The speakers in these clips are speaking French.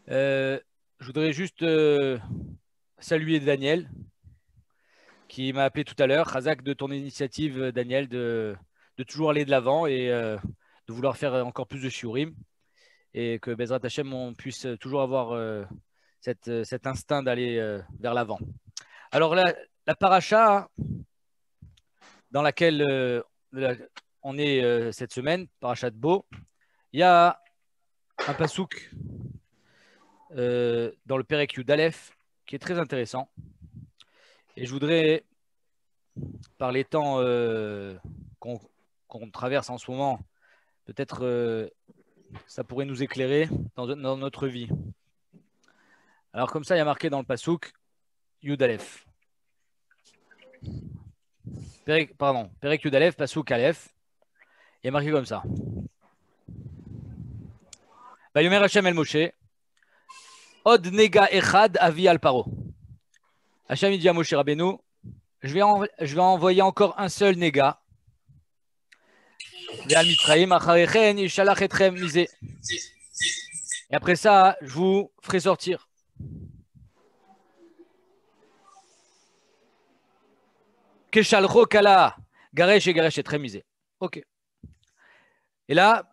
Euh, je voudrais juste saluer Daniel, qui m'a appelé tout à l'heure. Razak, de ton initiative, Daniel, de toujours aller de l'avant et de vouloir faire encore plus de shiurim. Et que Bezrat Hashem, on puisse toujours avoir cet instinct d'aller vers l'avant. Alors, la paracha dans laquelle on est cette semaine, paracha de Bo, il y a un pasouk dans le Perek Yud Aleph qui est très intéressant. Et je voudrais, par les temps qu'on traverse en ce moment, peut-être ça pourrait nous éclairer dans notre vie. Alors comme ça, il y a marqué dans le pasouk Yud Aleph. Perek Yud Aleph, pasouk Aleph. Il y a marqué comme ça. Vayomer Hashem el Moshe, Od nega echad avi al paro. Hashem dit à Moshe Rabbeinu, je vais envoyer encore un seul nega. Et après ça, je vous ferai sortir. Keshalcho kala garesh et garesh et tremisé. Ok. Et là,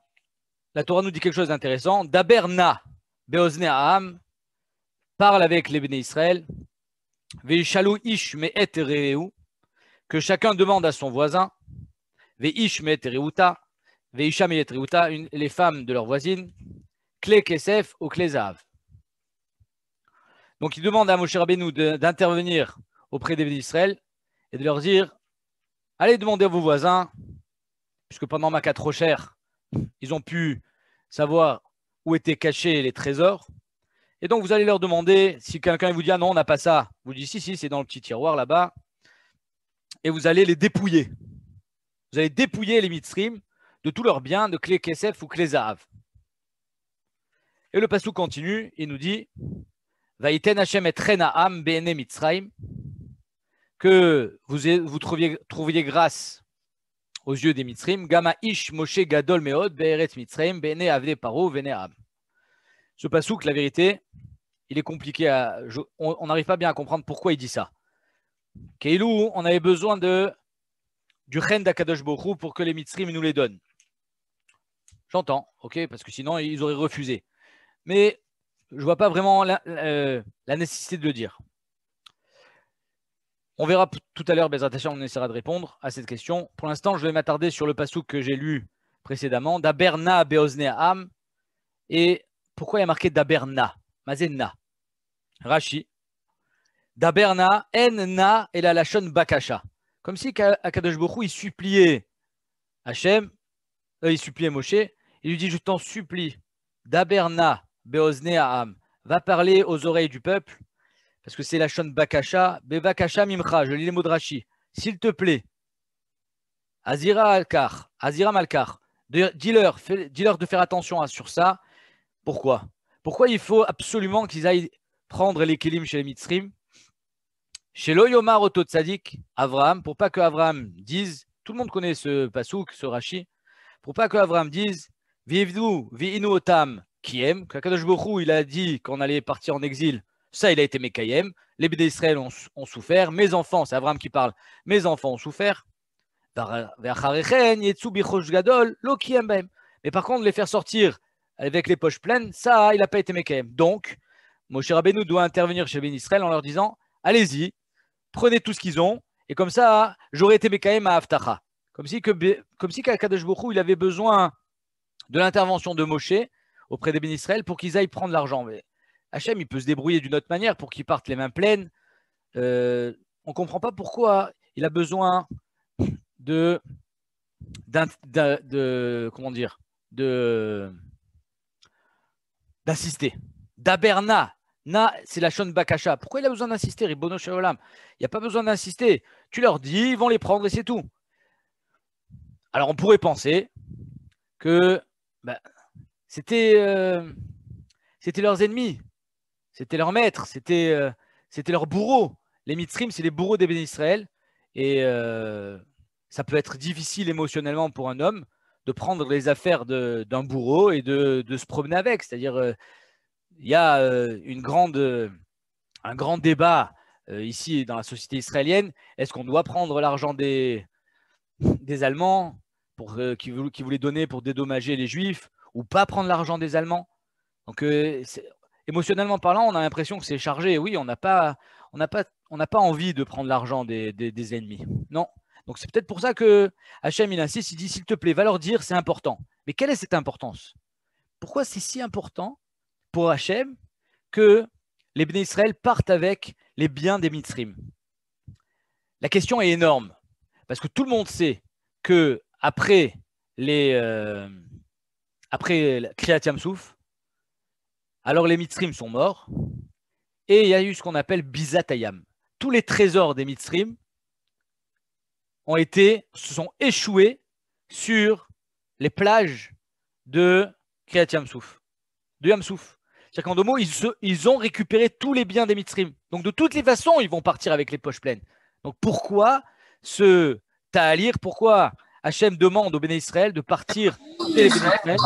la Torah nous dit quelque chose d'intéressant. Daberna beozne aham, parle avec les béné Israël. Veishalu ish me'et reu, que chacun demande à son voisin. Veish me'et reuta, veisha me'et reuta, les femmes de leur voisine. Kle kesef ou kle zahav. Donc il demande à Moshe Rabbeinu d'intervenir auprès des béné Israël et de leur dire, allez demander à vos voisins, puisque pendant Makat Rocher, ils ont pu savoir où étaient cachés les trésors. Et donc, vous allez leur demander, si quelqu'un vous dit, ah non, on n'a pas ça, vous dites, si, c'est dans le petit tiroir là-bas. Et vous allez les dépouiller. Vous allez dépouiller les mitzrim de tous leurs biens, de clé kesef ou clé zahav. Et le passou continue, il nous dit, Vaïten Hashem et Renaam be'ene mitzraim, que vous trouviez grâce aux yeux des mitzrim, Gama ish Moshe gadol meod be'eretz mitzraim be'ene avde paro vene'am. Ce passouk, la vérité, il est compliqué on n'arrive pas bien à comprendre pourquoi il dit ça. Keilou, on avait besoin du chen d'Akadosh Baruch Hu pour que les mitzrim nous les donnent. J'entends, ok, parce que sinon ils auraient refusé. Mais je ne vois pas vraiment la nécessité de le dire. On verra tout à l'heure, Bezrat Hashem, on essaiera de répondre à cette question. Pour l'instant, je vais m'attarder sur le passouk que j'ai lu précédemment, Daberna beozne am. Et pourquoi il y a marqué Daberna, Mazenna? Rashi, Daberna, En-na, et la Lachon Bakasha. Comme si Akadosh Baruch Hu, il suppliait Hachem, il suppliait Moshe, il lui dit, je t'en supplie, Daberna, Beozne Aham, va parler aux oreilles du peuple, parce que c'est la Lachon Bakasha, Bebakasha Mimcha, je lis les mots de Rashi, s'il te plaît, Azira Malkar, dis-leur de faire attention sur ça. Pourquoi? Pourquoi il faut absolument qu'ils aillent prendre les kelim chez les mitzrim, chez l'Oyomar Oto Tzadik, Avraham, pour pas que Avraham dise, tout le monde connaît ce pasouk, ce Rashi, pour pas que Avraham dise, Vivdu, Vi'inu Otam, Kiem, qu'Akadosh Baruch Hu, il a dit qu'on allait partir en exil, ça il a été Mekayem, les béné Israël ont souffert, mes enfants, c'est Avraham qui parle, mes enfants ont souffert, mais par contre, les faire sortir avec les poches pleines, ça, il n'a pas été Mekayem. Donc, Moshe Rabbeinu doit intervenir chez Ben Israël en leur disant, allez-y, prenez tout ce qu'ils ont, et comme ça, j'aurais été Mekayem à Haftacha. Comme si Kadosh Baruch Hu, il avait besoin de l'intervention de Moshe auprès des Ben Israël pour qu'ils aillent prendre l'argent. Mais Hachem, il peut se débrouiller d'une autre manière pour qu'ils partent les mains pleines. On ne comprend pas pourquoi il a besoin d'assister. Daberna, na, c'est la Shon Bakasha. Pourquoi il a besoin d'insister, Ribono Shel Olam? Il n'y a pas besoin d'insister. Tu leur dis, ils vont les prendre et c'est tout. Alors on pourrait penser que c'était leurs ennemis, c'était leurs maîtres, c'était leurs bourreaux. Les mitzrim, c'est les bourreaux des béné Israël. Et ça peut être difficile émotionnellement pour un homme de prendre les affaires d'un bourreau et de se promener avec. C'est-à-dire, il y a un grand débat ici dans la société israélienne. Est-ce qu'on doit prendre l'argent des Allemands qui voulaient donner pour dédommager les Juifs ou pas prendre l'argent des Allemands? Donc, émotionnellement parlant, on a l'impression que c'est chargé. Oui, on n'a pas envie de prendre l'argent des ennemis. Non. Donc, c'est peut-être pour ça que Hachem, il insiste, il dit, s'il te plaît, va leur dire, c'est important. Mais quelle est cette importance? Pourquoi c'est si important pour Hachem que les Béné Israël partent avec les biens des Mitzrim? La question est énorme, parce que tout le monde sait que après Kriyat Yamsouf, alors les Mitzrim sont morts, et il y a eu ce qu'on appelle Bizat Hayam. Tous les trésors des Mitzrim se sont échoués sur les plages de Kriyat Yamsouf, de Yamsouf. C'est-à-dire qu'en deux mots, ils ont récupéré tous les biens des Mitzrim. Donc de toutes les façons, ils vont partir avec les poches pleines. Donc pourquoi ce Ta'alir, pourquoi Hachem demande aux Béné Israël de partir les Béné Israël?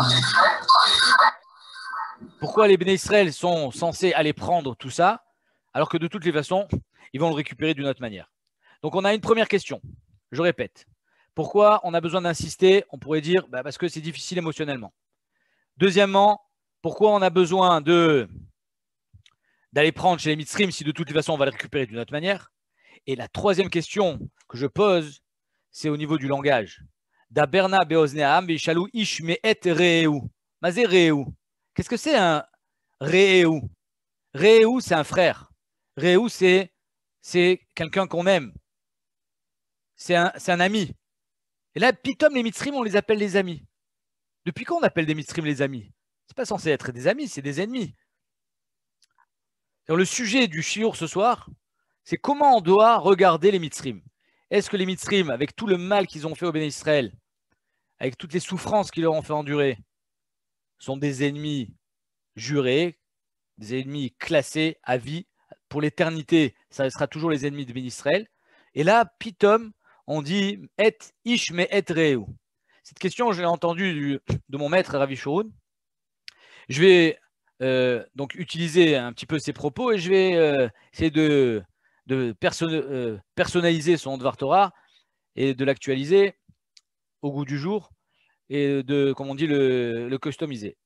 Pourquoi les Béné Israël sont censés aller prendre tout ça, alors que de toutes les façons, ils vont le récupérer d'une autre manière? Donc on a une première question, je répète. Pourquoi on a besoin d'insister? On pourrait dire parce que c'est difficile émotionnellement. Deuxièmement, pourquoi on a besoin d'aller prendre chez les Mitzrim si de toutes les façons on va le récupérer d'une autre manière? Et la troisième question que je pose, c'est au niveau du langage. Daberna beozneam veishalu ish me'et re'eu. Mazé re'eu. Qu'est-ce que c'est un re'eu? Re'eu, c'est un frère. Re'eu, c'est quelqu'un qu'on aime. C'est un ami. Et là, pitom, les Mitzrim, on les appelle les amis. Depuis quand on appelle des Mitzrim les amis? C'est pas censé être des amis, c'est des ennemis. Alors, le sujet du shiur ce soir, c'est comment on doit regarder les Mitzrim. Est-ce que les Mitzrim, avec tout le mal qu'ils ont fait au Béné Israël, avec toutes les souffrances qu'ils leur ont fait endurer, sont des ennemis jurés, des ennemis classés à vie pour l'éternité? Ça sera toujours les ennemis de Béné Israël. Et là, pitom, on dit et ish me et reu. Cette question, je l'ai entendue de mon maître Ravi Shurun. Je vais donc utiliser un petit peu ses propos et je vais essayer de personnaliser son Dvar Torah et de l'actualiser au goût du jour et de, comme on dit, le customiser.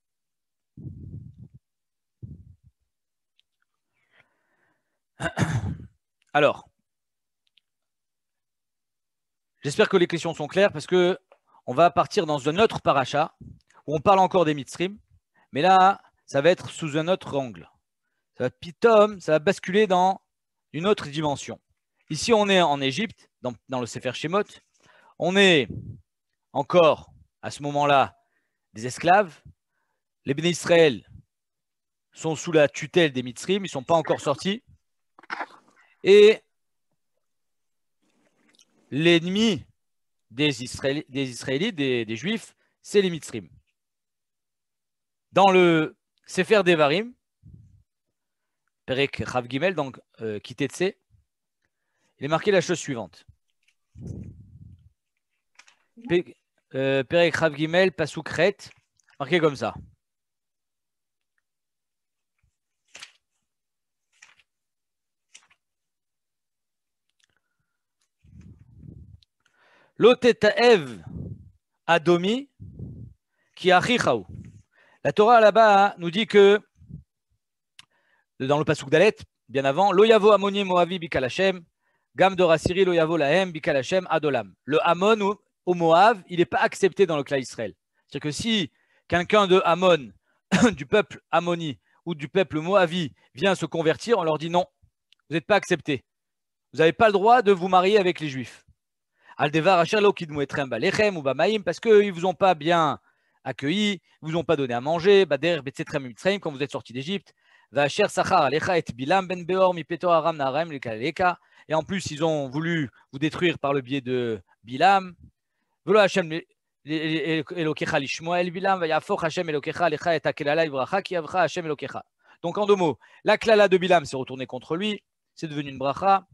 Alors, j'espère que les questions sont claires parce que on va partir dans un autre paracha où on parle encore des Mitzrim, mais là, ça va être sous un autre angle. Ça va basculer dans une autre dimension. Ici, on est en Égypte, dans le Sefer Shemot. On est encore, à ce moment-là, des esclaves. Les Béné Israël sont sous la tutelle des Mitzrim, ils ne sont pas encore sortis. Et l'ennemi des Israélites, des Juifs, c'est les Mitzrim. Dans le Sefer Devarim, Perek Chav Gimel, donc Kitetse, il est marqué la chose suivante. Perek Chav Gimel, Pasuk Ret, marqué comme ça. Lotetaev Adomi qui achichaou. La Torah là-bas nous dit que dans le pasuk d'Alet, bien avant, Lo yavo amoni moavi bikal Hashem, gam dorasiri lo yavo lahem bikal Hashem adolam. Le Amon au Moav, il n'est pas accepté dans le clan Israël. C'est-à-dire que si quelqu'un de Amon, du peuple Ammoni ou du peuple Moavi vient se convertir, on leur dit non, vous n'êtes pas accepté. Vous n'avez pas le droit de vous marier avec les Juifs. Aldevar asher lo kidmu etrem balechem ou bamaim, parce qu'ils ne vous ont pas bien accueillis, ils ne vous ont pas donné à manger, bader betzetrem mitzrayim, quand vous êtes sortis d'Égypte. Vacher sachar alecha et bilam ben beor mi peto aram naarem lekaleka. Et en plus, ils ont voulu vous détruire par le biais de Bilam. Velo Hashem elokecha lishmoa el Bilam, vayafoch Hashem elokecha alecha et akelala ibracha ki avcha Hashem elokecha. Donc en deux mots, la klala de Bilam s'est retournée contre lui, c'est devenu une bracha.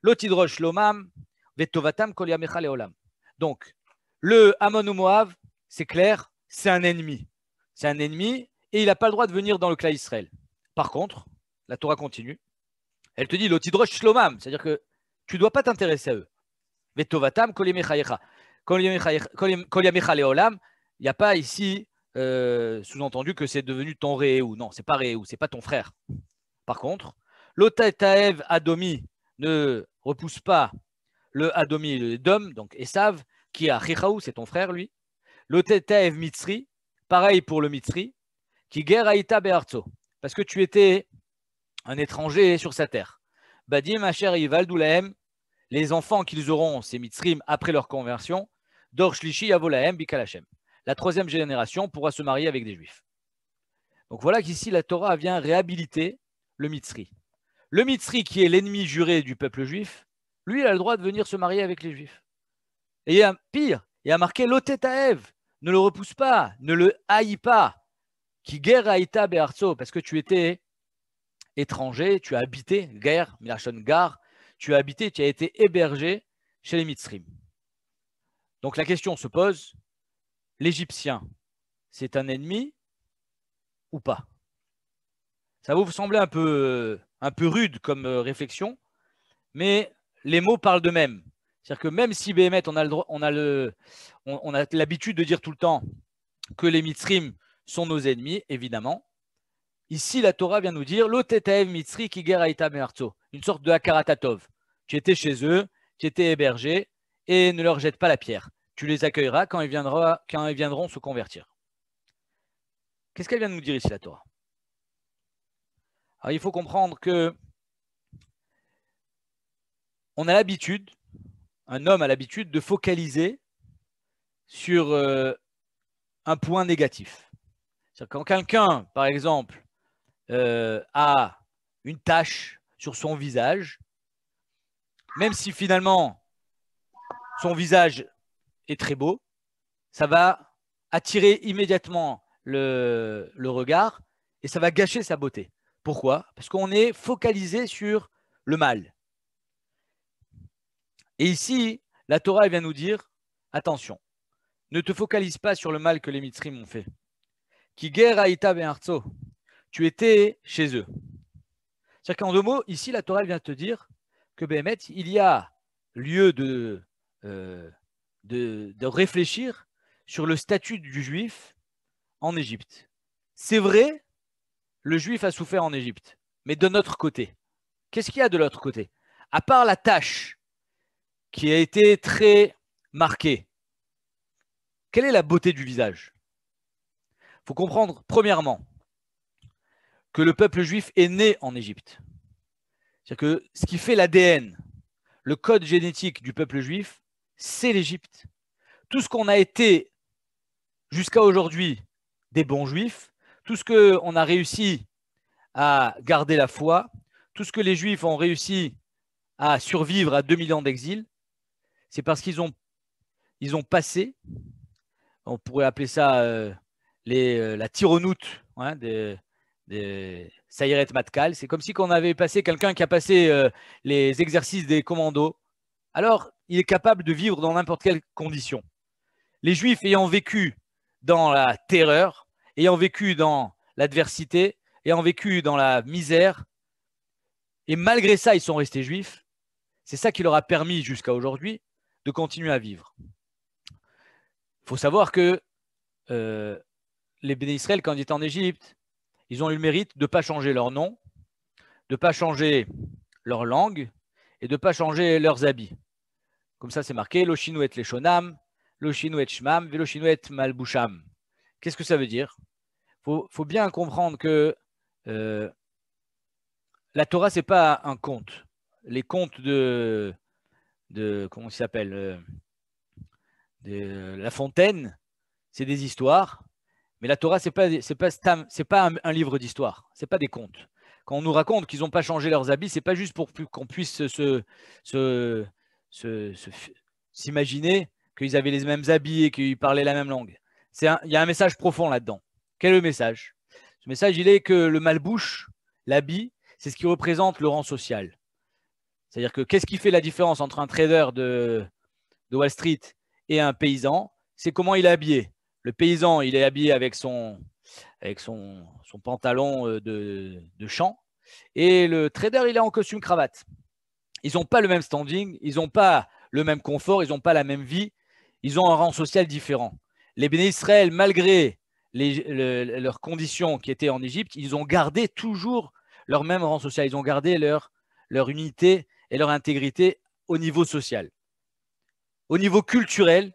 Lotidrosh lomam vetovatam kol yamecha leolam. Donc, le Ammon ou Moav, c'est clair, c'est un ennemi. C'est un ennemi et il n'a pas le droit de venir dans le clan Israël. Par contre, la Torah continue. Elle te dit l'otidrosh shlomam, c'est-à-dire que tu ne dois pas t'intéresser à eux. Vetovatam kol yamechayecha. Kol yamecha leolam, il n'y a pas ici sous-entendu que c'est devenu ton rééou. Non, c'est pas rééou, c'est pas ton frère. Par contre, l'otetaev adomi ne repousse pas le adomi, le dom, donc Esav, qui a chichaou, c'est ton frère lui. L'otetaev mitzri, pareil pour le mitzri, qui guerre aïta be'arzo, parce que tu étais un étranger sur sa terre. Badim asher yivaldulahem, les enfants qu'ils auront, ces mitzrim, après leur conversion, dor shlishi yavolahem bikalachem. La troisième génération pourra se marier avec des juifs. Donc voilà qu'ici la Torah vient réhabiliter le mitzri. Le mitzri qui est l'ennemi juré du peuple juif, lui il a le droit de venir se marier avec les juifs. Et il y a pire, il y a marqué l'otetaev, ne le repousse pas, ne le haïs pas, qui guerre aïta be'arzo, parce que tu étais étranger, tu as habité, guerre, milachon gar, tu as habité, tu as été hébergé chez les mitzrim. Donc la question se pose, l'Égyptien, c'est un ennemi ou pas? Ça va vous sembler un peu rude comme réflexion, mais les mots parlent d'eux-mêmes. C'est-à-dire que même si Béhémet, on a l'habitude de dire tout le temps que les mitzrim sont nos ennemis, évidemment, ici la Torah vient nous dire l'otetaev mitzri ki ger aïta me'arzo, une sorte de hakaratatov. Tu étais chez eux, tu étais hébergé, et ne leur jette pas la pierre. Tu les accueilleras quand ils viendront se convertir. Qu'est-ce qu'elle vient de nous dire ici, la Torah? Alors, il faut comprendre que on a l'habitude, un homme a l'habitude de focaliser sur un point négatif. C'est-à-dire quand quelqu'un, par exemple, a une tache sur son visage, même si finalement son visage est très beau, ça va attirer immédiatement le regard et ça va gâcher sa beauté. Pourquoi? Parce qu'on est focalisé sur le mal. Et ici, la Torah vient nous dire, attention, ne te focalise pas sur le mal que les mitzrim ont fait. Ki ger aïta be'arzo, tu étais chez eux. C'est-à-dire qu'en deux mots, ici, la Torah vient te dire que Béhémet, il y a lieu de réfléchir sur le statut du juif en Égypte. C'est vrai, le juif a souffert en Égypte, mais de notre côté. Qu'est-ce qu'il y a de l'autre côté? À part la tâche qui a été très marquée, quelle est la beauté du visage? Il faut comprendre, premièrement, que le peuple juif est né en Égypte. C'est-à-dire que ce qui fait l'ADN, le code génétique du peuple juif, c'est l'Égypte. Tout ce qu'on a été jusqu'à aujourd'hui des bons juifs, tout ce qu'on a réussi à garder la foi, tout ce que les juifs ont réussi à survivre à 2 000 ans d'exil, c'est parce qu'ils ont passé, on pourrait appeler ça la tironoute hein, des Sayeret Matkal. C'est comme si on avait passé quelqu'un qui a passé les exercices des commandos. Alors, il est capable de vivre dans n'importe quelle condition. Les Juifs ayant vécu dans la terreur, ayant vécu dans l'adversité, ayant vécu dans la misère, et malgré ça, ils sont restés Juifs. C'est ça qui leur a permis jusqu'à aujourd'hui de continuer à vivre. Il faut savoir que les Béné Israël, quand ils étaient en Égypte, ils ont eu le mérite de ne pas changer leur nom, de ne pas changer leur langue et de ne pas changer leurs habits. Comme ça, c'est marqué Loshinu et Leshonam, Loshinu et Shmam, Veloshinu et Malbusham. Qu'est-ce que ça veut dire? Faut bien comprendre que la Torah, ce n'est pas un conte. Les contes de comment il s'appelle de La Fontaine, c'est des histoires. Mais la Torah, ce n'est pas un livre d'histoire, ce n'est pas des contes. Quand on nous raconte qu'ils n'ont pas changé leurs habits, ce n'est pas juste pour qu'on puisse s'imaginer qu'ils avaient les mêmes habits et qu'ils parlaient la même langue. Il y a un message profond là-dedans. Quel est le message? Ce message, il est que le malbouche, l'habit, c'est ce qui représente le rang social. C'est-à-dire que qu'est-ce qui fait la différence entre un trader de Wall Street et un paysan? C'est comment il est habillé. Le paysan, il est habillé avec avec son pantalon de champ. Et le trader, il est en costume cravate. Ils n'ont pas le même standing, ils n'ont pas le même confort, ils n'ont pas la même vie, ils ont un rang social différent. Les Béné Israël, malgré leurs conditions qui étaient en Égypte, ils ont gardé toujours leur même rang social, ils ont gardé leur unité et leur intégrité au niveau social. Au niveau culturel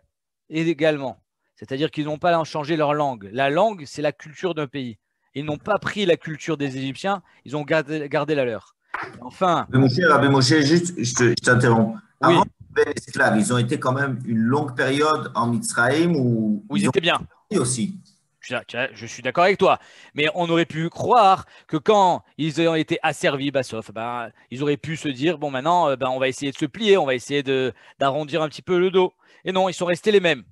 également, c'est-à-dire qu'ils n'ont pas changé leur langue. La langue, c'est la culture d'un pays. Ils n'ont pas pris la culture des Égyptiens, ils ont gardé la leur. Enfin. Rabbi Moshe, juste, je t'interromps. Oui. Avant les esclaves, ils ont été quand même une longue période en Mitzrayim où ils étaient bien aussi. Je suis d'accord avec toi, mais on aurait pu croire que quand ils ont été asservis, sauf, ils auraient pu se dire bon, maintenant, on va essayer de se plier, on va essayer d'arrondir un petit peu le dos. Et non, ils sont restés les mêmes.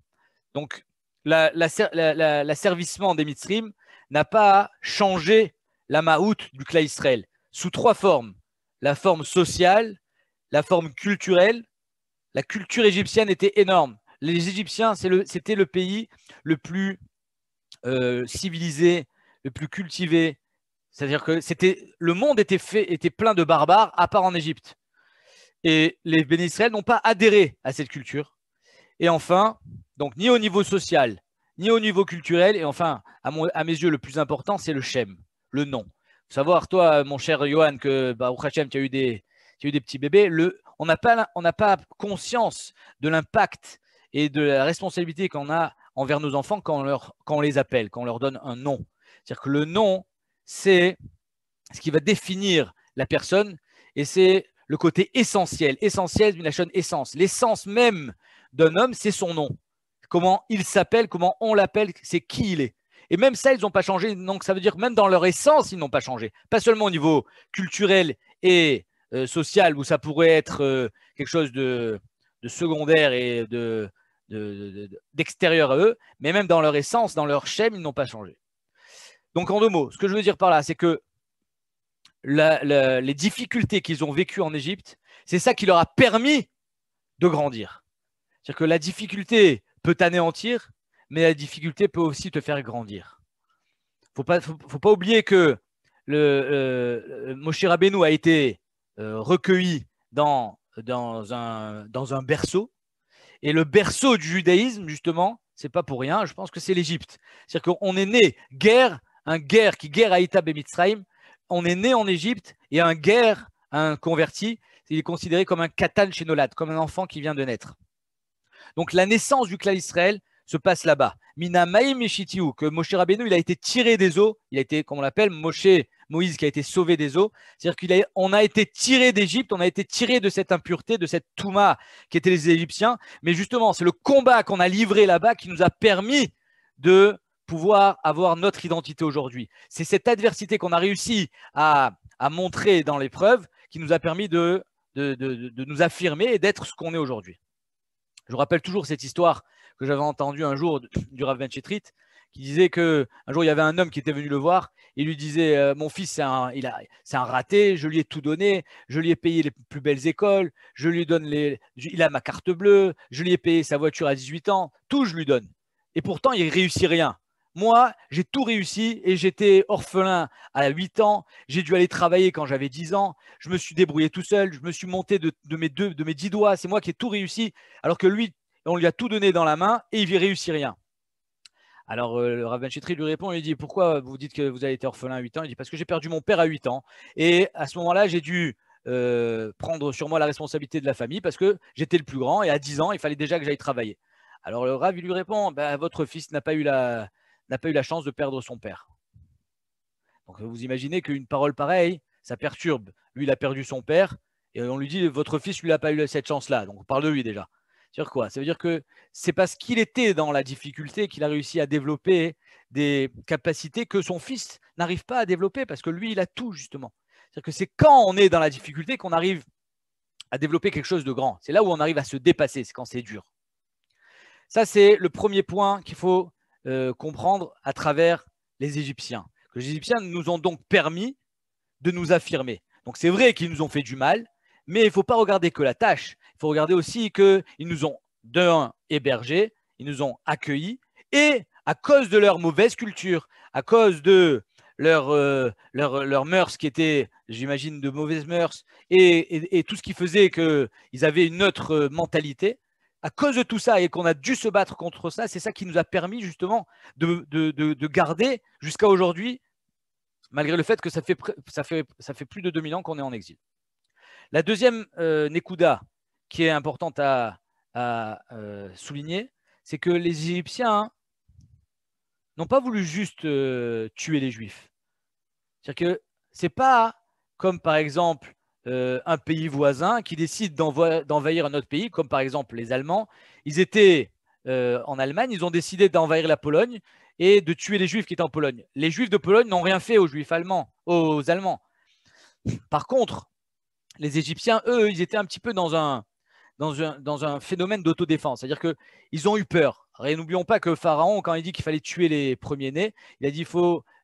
Donc, l'asservissement des Mitzrim n'a pas changé la maout du Klal Israël sous 3 formes. La forme sociale, la forme culturelle. La culture égyptienne était énorme. Les Égyptiens, c'était le pays le plus civilisé, le plus cultivé. C'est-à-dire que le monde était plein de barbares, à part en Égypte. Et les Béné Israël n'ont pas adhéré à cette culture. Et enfin, donc ni au niveau social, ni au niveau culturel, et enfin, à mes yeux, le plus important, c'est le Shem, le nom. Faut savoir, toi, mon cher Johan, que au Hachem, tu as eu des petits bébés. On n'a pas conscience de l'impact et de la responsabilité qu'on a envers nos enfants quand on les appelle, quand on leur donne un nom. C'est-à-dire que le nom, c'est ce qui va définir la personne et c'est le côté essentiel d'une la chaîne essence. L'essence même d'un homme, c'est son nom. Comment il s'appelle, comment on l'appelle, c'est qui il est. Et même ça, ils n'ont pas changé. Donc, ça veut dire que même dans leur essence, ils n'ont pas changé. Pas seulement au niveau culturel et social, où ça pourrait être quelque chose de secondaire et d'extérieur à eux, mais même dans leur essence, dans leur schème, ils n'ont pas changé. Donc, en 2 mots, ce que je veux dire par là, c'est que les difficultés qu'ils ont vécues en Égypte, c'est ça qui leur a permis de grandir. C'est-à-dire que la difficulté peut t'anéantir, mais la difficulté peut aussi te faire grandir. Faut pas oublier que Moshe Rabbeinu a été recueilli dans un berceau. Et le berceau du judaïsme, justement, c'est pas pour rien, je pense que c'est l'Égypte. C'est-à-dire qu'on est né un guerre qui guerre à Itab et Mitzrayim, on est né en Égypte et un converti, il est considéré comme un katan chez Nolad, comme un enfant qui vient de naître. Donc la naissance du Klal Israël se passe là-bas. Mina Maïm Eshitiou, que Moshe Rabbeinu, il a été tiré des eaux, il a été, comme on l'appelle, Moïse qui a été sauvé des eaux. C'est-à-dire qu'on a été tiré d'Égypte, on a été tiré de cette impureté, de cette touma qui étaient les Égyptiens. Mais justement, c'est le combat qu'on a livré là-bas qui nous a permis de pouvoir avoir notre identité aujourd'hui. C'est cette adversité qu'on a réussi à montrer dans l'épreuve qui nous a permis de nous affirmer et d'être ce qu'on est aujourd'hui. Je rappelle toujours cette histoire que j'avais entendue un jour du Rav Ben Chetrit, qui disait qu'un jour, il y avait un homme qui était venu le voir. Il lui disait mon fils, c'est un raté, je lui ai tout donné, je lui ai payé les plus belles écoles, il a ma carte bleue, je lui ai payé sa voiture à 18 ans, tout je lui donne. Et pourtant, il ne réussit rien. Moi, j'ai tout réussi et j'étais orphelin à 8 ans. J'ai dû aller travailler quand j'avais 10 ans. Je me suis débrouillé tout seul. Je me suis monté de mes 10 doigts. C'est moi qui ai tout réussi. Alors que lui, on lui a tout donné dans la main et il ne réussit rien. Alors, le Rav Ben Chetri lui répond, il dit, pourquoi vous dites que vous avez été orphelin à 8 ans? Il dit, parce que j'ai perdu mon père à 8 ans. Et à ce moment-là, j'ai dû prendre sur moi la responsabilité de la famille parce que j'étais le plus grand. Et à 10 ans, il fallait déjà que j'aille travailler. Alors, le Rav, il lui répond, votre fils n'a pas eu la chance de perdre son père. Donc, vous imaginez qu'une parole pareille, ça perturbe. Lui, il a perdu son père. Et on lui dit, votre fils, lui, n'a pas eu cette chance-là. Donc, on parle de lui déjà. C'est-à-dire quoi? Ça veut dire que c'est parce qu'il était dans la difficulté qu'il a réussi à développer des capacités que son fils n'arrive pas à développer parce que lui, il a tout justement. C'est-à-dire que c'est quand on est dans la difficulté qu'on arrive à développer quelque chose de grand. C'est là où on arrive à se dépasser, c'est quand c'est dur. Ça, c'est le premier point qu'il faut comprendre à travers les Égyptiens. Que les Égyptiens nous ont donc permis de nous affirmer. Donc c'est vrai qu'ils nous ont fait du mal, mais il ne faut pas regarder que la tâche. Il faut regarder aussi qu'ils nous ont, hébergés, ils nous ont accueillis, et à cause de leur mauvaise culture, à cause de leurs mœurs qui étaient, j'imagine, de mauvaises mœurs et tout ce qui faisait qu'ils avaient une autre mentalité, à cause de tout ça et qu'on a dû se battre contre ça, c'est ça qui nous a permis justement de garder jusqu'à aujourd'hui, malgré le fait que ça fait plus de 2000 ans qu'on est en exil. La deuxième Nekuda qui est importante à souligner, c'est que les Égyptiens n'ont pas voulu juste tuer les Juifs. C'est-à-dire que ce n'est pas comme par exemple un pays voisin qui décide d'envahir un autre pays, comme par exemple les Allemands. Ils étaient en Allemagne, ils ont décidé d'envahir la Pologne et de tuer les Juifs qui étaient en Pologne. Les Juifs de Pologne n'ont rien fait aux Juifs allemands, aux Allemands. Par contre, les Égyptiens, eux, ils étaient un petit peu dans un phénomène d'autodéfense. C'est-à-dire qu'ils ont eu peur. N'oublions pas que Pharaon, quand il dit qu'il fallait tuer les premiers-nés, il a dit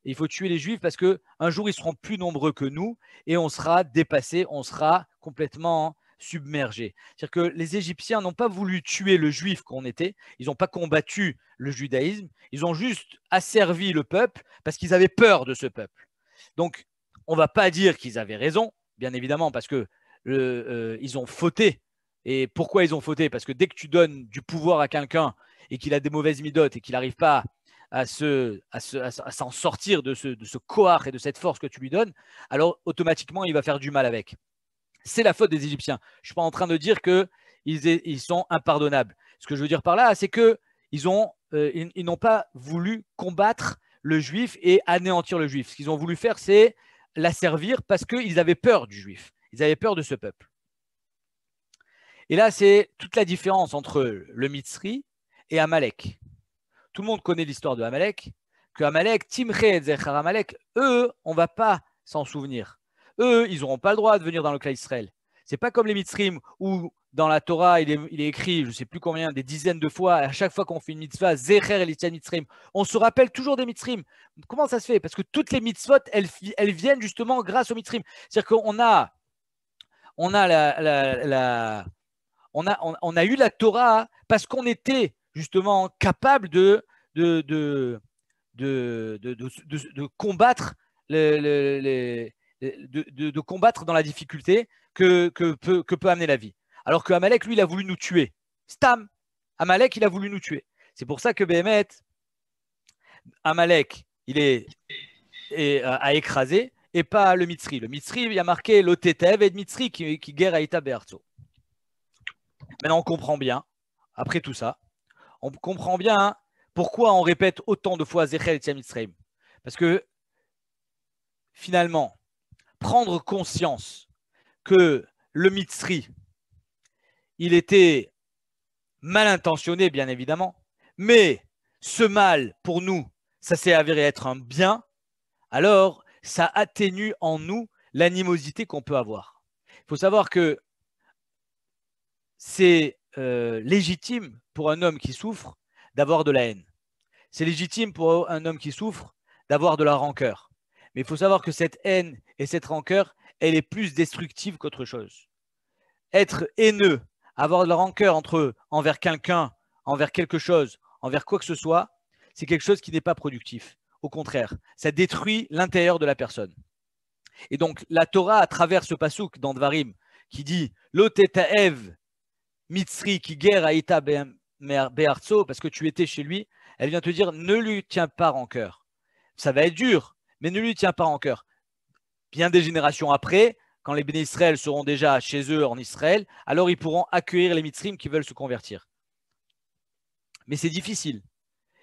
il faut tuer les Juifs parce qu'un jour, ils seront plus nombreux que nous et on sera dépassé, on sera complètement submergé. C'est-à-dire que les Égyptiens n'ont pas voulu tuer le Juif qu'on était, ils n'ont pas combattu le judaïsme, ils ont juste asservi le peuple parce qu'ils avaient peur de ce peuple. Donc, on ne va pas dire qu'ils avaient raison, bien évidemment, parce que ils ont fauté. Et pourquoi ils ont fauté? Parce que dès que tu donnes du pouvoir à quelqu'un et qu'il a des mauvaises midotes et qu'il n'arrive pas à s'en sortir de ce kohar et de cette force que tu lui donnes, alors automatiquement, il va faire du mal avec. C'est la faute des Égyptiens. Je ne suis pas en train de dire qu'ils sont impardonnables. Ce que je veux dire par là, c'est qu'ils n'ont pas voulu combattre le juif et anéantir le juif. Ce qu'ils ont voulu faire, c'est l'asservir parce qu'ils avaient peur du juif. Ils avaient peur de ce peuple. Et là, c'est toute la différence entre le Mitzri et Amalek. Tout le monde connaît l'histoire de Amalek, que Amalek, Timche et Zechar Amalek, eux, on ne va pas s'en souvenir. Eux, ils n'auront pas le droit de venir dans le clan Israël. Ce n'est pas comme les Mitzrim où dans la Torah, il est écrit, je ne sais plus combien, des dizaines de fois, à chaque fois qu'on fait une mitzvah, Zecher et Litzian Mitzrim, on se rappelle toujours des Mitzrim. Comment ça se fait? Parce que toutes les mitzvot, elles viennent justement grâce aux Mitzrim. C'est-à-dire qu'on a eu la Torah parce qu'on était justement capable de combattre de combattre dans la difficulté que peut amener la vie. Alors que Amalek, lui, il a voulu nous tuer. Stam, Amalek, il a voulu nous tuer. C'est pour ça que Béhémet, Amalek, a écrasé et pas le Mitzri. Le Mitzri, il y a marqué l'Otetev et le Mitzri qui guerre à Ita Be'artso. Maintenant, on comprend bien, après tout ça, on comprend bien pourquoi on répète autant de fois Zechel et Tia Mitzrayim. Parce que finalement, prendre conscience que le Mitzri, il était mal intentionné, bien évidemment, mais ce mal, pour nous, ça s'est avéré être un bien, alors ça atténue en nous l'animosité qu'on peut avoir. Il faut savoir que c'est légitime pour un homme qui souffre d'avoir de la haine. C'est légitime pour un homme qui souffre d'avoir de la rancœur. Mais il faut savoir que cette haine et cette rancœur, elle est plus destructive qu'autre chose. Être haineux, avoir de la rancœur envers quelqu'un, envers quelque chose, envers quoi que ce soit, c'est quelque chose qui n'est pas productif. Au contraire, ça détruit l'intérieur de la personne. Et donc, la Torah, à travers ce passouk dans Dvarim, qui dit « Lo tetaev Mitzri qui guerre à Ita Be'artso, parce que tu étais chez lui », elle vient te dire « Ne lui tiens pas rancœur. Ça va être dur, mais ne lui tiens pas rancœur. » Bien des générations après, quand les béné Israël seront déjà chez eux en Israël, alors ils pourront accueillir les Mitzrim qui veulent se convertir. Mais c'est difficile.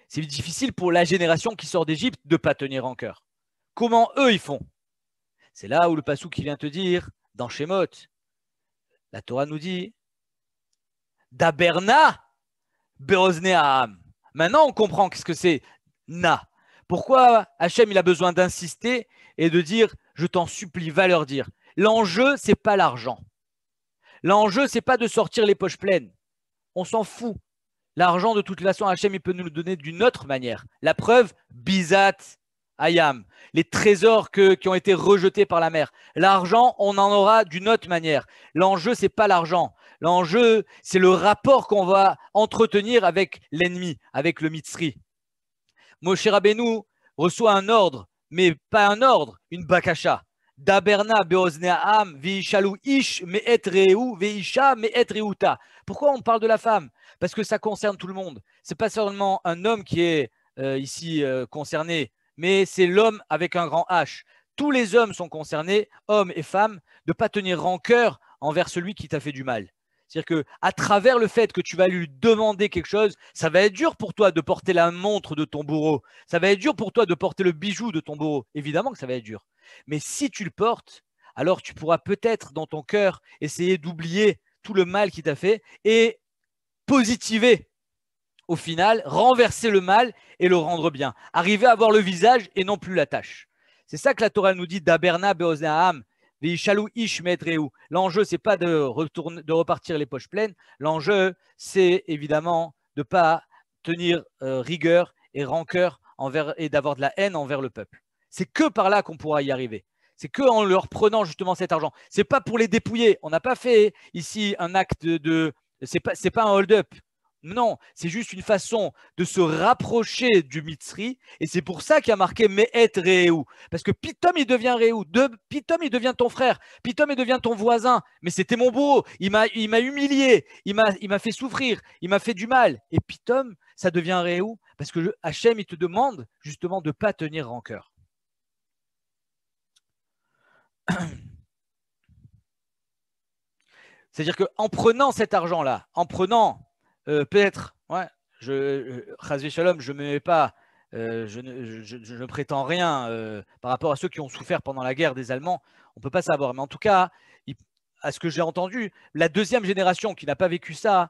C'est difficile pour la génération qui sort d'Égypte de ne pas tenir rancœur. Comment eux, ils font? C'est là où le passouk qui vient te dire, dans Shemot, la Torah nous dit Daberna Beozne Aham. Maintenant, on comprend ce que c'est Na. Pourquoi Hachem il a besoin d'insister et de dire je t'en supplie, va leur dire. L'enjeu, ce n'est pas l'argent. L'enjeu, ce n'est pas de sortir les poches pleines. On s'en fout. L'argent, de toute façon, Hachem, il peut nous le donner d'une autre manière. La preuve, Bizat Ayam, les trésors qui ont été rejetés par la mer. L'argent, on en aura d'une autre manière. L'enjeu, ce n'est pas l'argent. L'enjeu, c'est le rapport qu'on va entretenir avec l'ennemi, avec le Mitzri. Moshe Rabbeinu reçoit un ordre, mais pas un ordre, une bakasha. Daberna beozneham veishalu ish me'et reu veisha me'et reuta. Pourquoi on parle de la femme? Parce que ça concerne tout le monde. C'est pas seulement un homme qui est ici concerné, mais c'est l'homme avec un grand H. Tous les hommes sont concernés, hommes et femmes, de ne pas tenir rancœur envers celui qui t'a fait du mal. C'est-à-dire qu'à travers le fait que tu vas lui demander quelque chose, ça va être dur pour toi de porter la montre de ton bourreau. Ça va être dur pour toi de porter le bijou de ton bourreau. Évidemment que ça va être dur. Mais si tu le portes, alors tu pourras peut-être dans ton cœur essayer d'oublier tout le mal qu'il t'a fait et positiver au final, renverser le mal et le rendre bien. Arriver à avoir le visage et non plus la tâche. C'est ça que la Torah nous dit d'Aberna beozneham. L'enjeu, c'est pas de repartir les poches pleines. L'enjeu, c'est évidemment de ne pas tenir rigueur et rancœur et d'avoir de la haine envers le peuple. C'est que par là qu'on pourra y arriver. C'est que en leur prenant justement cet argent. C'est pas pour les dépouiller. On n'a pas fait ici un acte c'est pas un hold-up. Non, c'est juste une façon de se rapprocher du Mitzri. Et c'est pour ça qu'il y a marqué Me'et Reu. Parce que Pitom, il devient Reu. Pitom, il devient ton frère. Pitom, il devient ton voisin. Mais c'était mon bourreau. Il m'a humilié. Il m'a fait souffrir. Il m'a fait du mal. Et Pitom, ça devient Reu. Parce que Hachem, il te demande justement de ne pas tenir rancœur. C'est-à-dire qu'en prenant cet argent-là, en prenant peut-être, ouais, Chazvé Shalom, je ne me mets pas, je ne prétends rien par rapport à ceux qui ont souffert pendant la guerre des Allemands, on ne peut pas savoir. Mais en tout cas, à ce que j'ai entendu, la deuxième génération qui n'a pas vécu ça,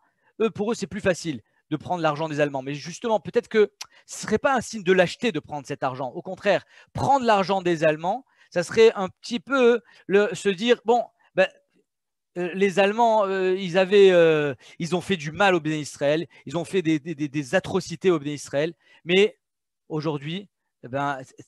pour eux, c'est plus facile de prendre l'argent des Allemands. Mais justement, peut-être que ce ne serait pas un signe de lâcheté de prendre cet argent. Au contraire, prendre l'argent des Allemands, ça serait un petit peu se dire, bon, ben, les Allemands, ils ont fait du mal au Béné Israël, ils ont fait des atrocités au Béné Israël, mais aujourd'hui,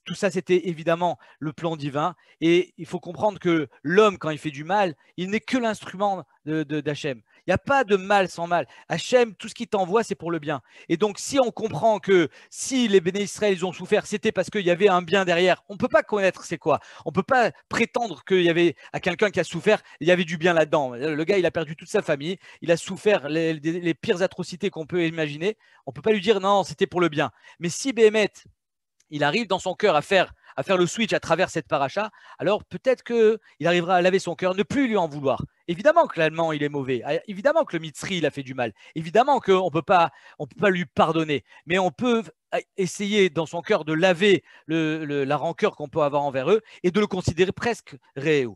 tout ça, c'était évidemment le plan divin. Et il faut comprendre que l'homme, quand il fait du mal, il n'est que l'instrument d'Hachem. Il n'y a pas de mal sans mal. Hachem, tout ce qu'il t'envoie, c'est pour le bien. Et donc, si on comprend que si les Béné Israël ils ont souffert, c'était parce qu'il y avait un bien derrière, on ne peut pas connaître c'est quoi. On ne peut pas prétendre qu'il y avait à quelqu'un qui a souffert, il y avait du bien là-dedans. Le gars, il a perdu toute sa famille, il a souffert les pires atrocités qu'on peut imaginer. On ne peut pas lui dire non, c'était pour le bien. Mais si Béhémet, il arrive dans son cœur à faire le switch à travers cette paracha, alors peut-être qu'il arrivera à laver son cœur, ne plus lui en vouloir. Évidemment que l'Allemand, il est mauvais. Évidemment que le Mitzri, il a fait du mal. Évidemment qu'on ne peut pas lui pardonner. Mais on peut essayer dans son cœur de laver la rancœur qu'on peut avoir envers eux et de le considérer presque réel.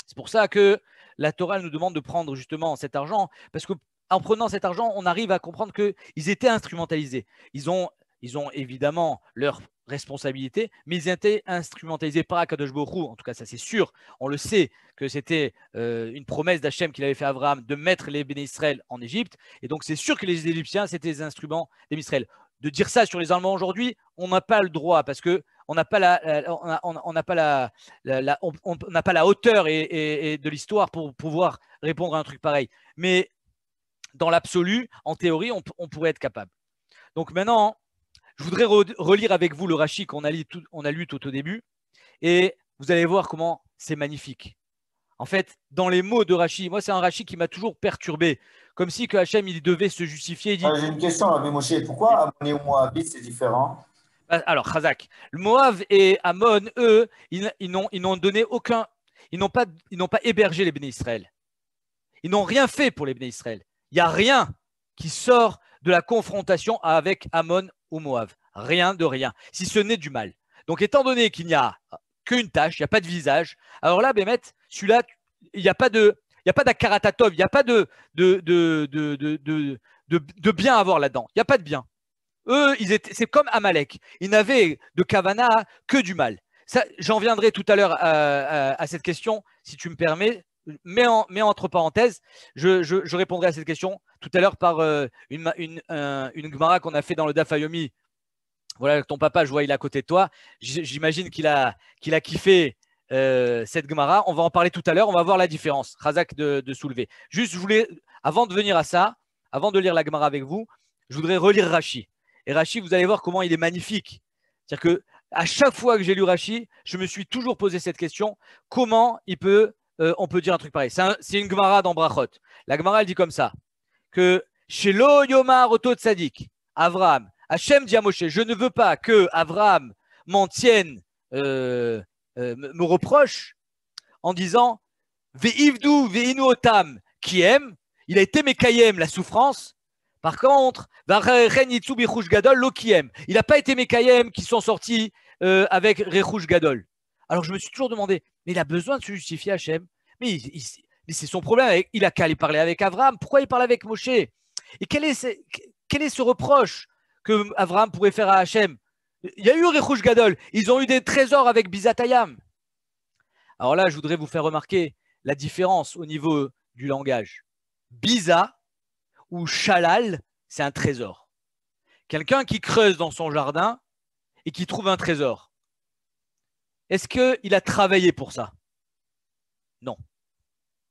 C'est pour ça que la Torah nous demande de prendre justement cet argent, parce qu'en prenant cet argent, on arrive à comprendre qu'ils étaient instrumentalisés. Ils ont évidemment leur responsabilité, mais ils étaient instrumentalisés par Akadosh Baruch Hu. En tout cas, ça c'est sûr. On le sait que c'était une promesse d'Hachem qu'il avait fait à Abraham de mettre les Béné Israël en Égypte. Et donc, c'est sûr que les Égyptiens, c'était les instruments des Israël. De dire ça sur les Allemands aujourd'hui, on n'a pas le droit parce que on n'a pas on n'a pas la hauteur et de l'histoire pour pouvoir répondre à un truc pareil. Mais dans l'absolu, en théorie, on pourrait être capable. Donc maintenant, je voudrais relire avec vous le Rashi qu'on a lu tout au début et vous allez voir comment c'est magnifique. En fait, dans les mots de Rashi, moi c'est un Rashi qui m'a toujours perturbé, comme si que Hachem il devait se justifier. J'ai une question, Rabbi Moshe. Pourquoi Ammon ou Moabite c'est différent? Alors, Chazak, le Moab et Ammon, eux, ils n'ont donné aucun, ils n'ont pas hébergé les Béné Israël. Ils n'ont rien fait pour les Béné Israël. Il n'y a rien qui sort de la confrontation avec Ammon ou Moab. Rien de rien, si ce n'est du mal. Donc, étant donné qu'il n'y a qu'une tâche, il n'y a pas de visage, alors là, Bémet, celui-là, il n'y a pas d'akaratatov, il n'y a pas de bien à avoir là-dedans. Il n'y a pas de bien. Eux, c'est comme Amalek. Ils n'avaient de Kavana que du mal. J'en viendrai tout à l'heure à cette question, si tu me permets. Mais entre parenthèses, je répondrai à cette question tout à l'heure par une Gemara qu'on a fait dans le Daf Yomi. Voilà, ton papa, je vois, il est à côté de toi. J'imagine qu'il a kiffé cette Gemara. On va en parler tout à l'heure. On va voir la différence. Razak de soulever. Juste, je voulais, avant de venir à ça, avant de lire la Gemara avec vous, je voudrais relire Rashi. Et Rashi, vous allez voir comment il est magnifique. C'est-à-dire que à chaque fois que j'ai lu Rashi, je me suis toujours posé cette question, comment on peut dire un truc pareil. C'est une Gemara dans Brachot. La Gemara, elle dit comme ça, que chez Lo Yomar Oto Tzadik, Avraham, Hachem dit à Moshe, je ne veux pas que Avraham m'en tienne, me reproche en disant Ve'ivdu ve'inu otam qui aime, il a été Mekayem, la souffrance. Par contre, Gadol, lo qui aime. Il n'a pas été Mekayem qui sont sortis avec Rechush Gadol. Alors je me suis toujours demandé, mais il a besoin de se justifier Hachem. Mais c'est son problème. Il a qu'à aller parler avec Avraham. Pourquoi il parle avec Moshe? Et quel est ce reproche que Avraham pourrait faire à Hachem? Il y a eu Rechush Gadol. Ils ont eu des trésors avec Bizatayam. Alors là, je voudrais vous faire remarquer la différence au niveau du langage. Biza ou Shalal, c'est un trésor. Quelqu'un qui creuse dans son jardin et qui trouve un trésor. Est-ce qu'il a travaillé pour ça? Non.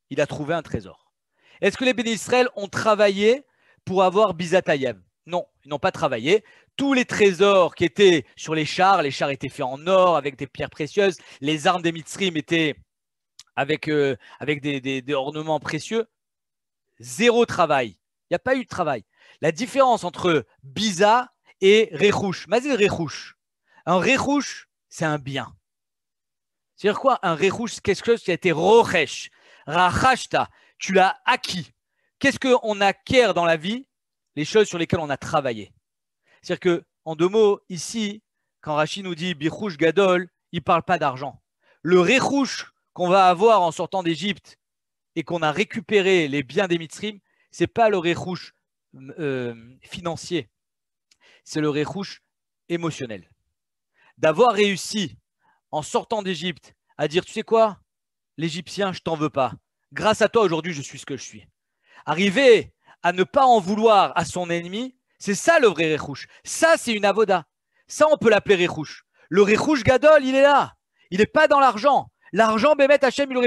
Il a trouvé un trésor. Est-ce que les bénis Israël ont travaillé pour avoir Bizatayem? Non, ils n'ont pas travaillé. Tous les trésors qui étaient sur les chars étaient faits en or avec des pierres précieuses. Les armes des Mitzrim étaient avec des ornements précieux. Zéro travail. Il n'y a pas eu de travail. La différence entre Biza et Rechush. Mazé Rechush. Un Rechush, c'est un bien. C'est-à-dire quoi? Un Rechush, c'est quelque chose qui a été Rochesh. Rachashta. Tu l'as acquis. Qu'est-ce qu'on acquiert dans la vie? Les choses sur lesquelles on a travaillé. C'est-à-dire qu'en deux mots, ici, quand Rashi nous dit Bichush Gadol, il ne parle pas d'argent. Le Rechush qu'on va avoir en sortant d'Égypte et qu'on a récupéré les biens des Mitzrim, ce n'est pas le Rechush financier, c'est le Rechush émotionnel. D'avoir réussi en sortant d'Égypte à dire, tu sais quoi, l'Égyptien, je t'en veux pas. Grâce à toi, aujourd'hui, je suis ce que je suis. Arriver à ne pas en vouloir à son ennemi, c'est ça le vrai Rechush. Ça, c'est une avoda. Ça, on peut l'appeler Rechush. Le Rechush Gadol, il est là. Il n'est pas dans l'argent. L'argent, Bémet Hachem, il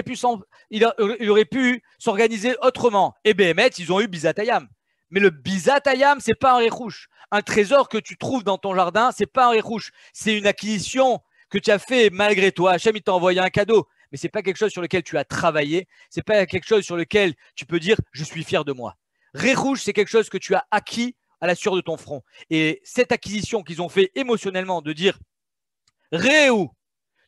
aurait pu s'organiser autrement. Et Bémet, ils ont eu Bizatayam. Mais le Bizatayam, ce n'est pas un Rechush. Un trésor que tu trouves dans ton jardin, ce n'est pas un Rechush. C'est une acquisition que tu as fait malgré toi. Hachem, il t'a envoyé un cadeau. Mais ce n'est pas quelque chose sur lequel tu as travaillé. Ce n'est pas quelque chose sur lequel tu peux dire « je suis fier de moi ». Rechush, c'est quelque chose que tu as acquis à la sueur de ton front. Et cette acquisition qu'ils ont fait émotionnellement de dire « Réhou,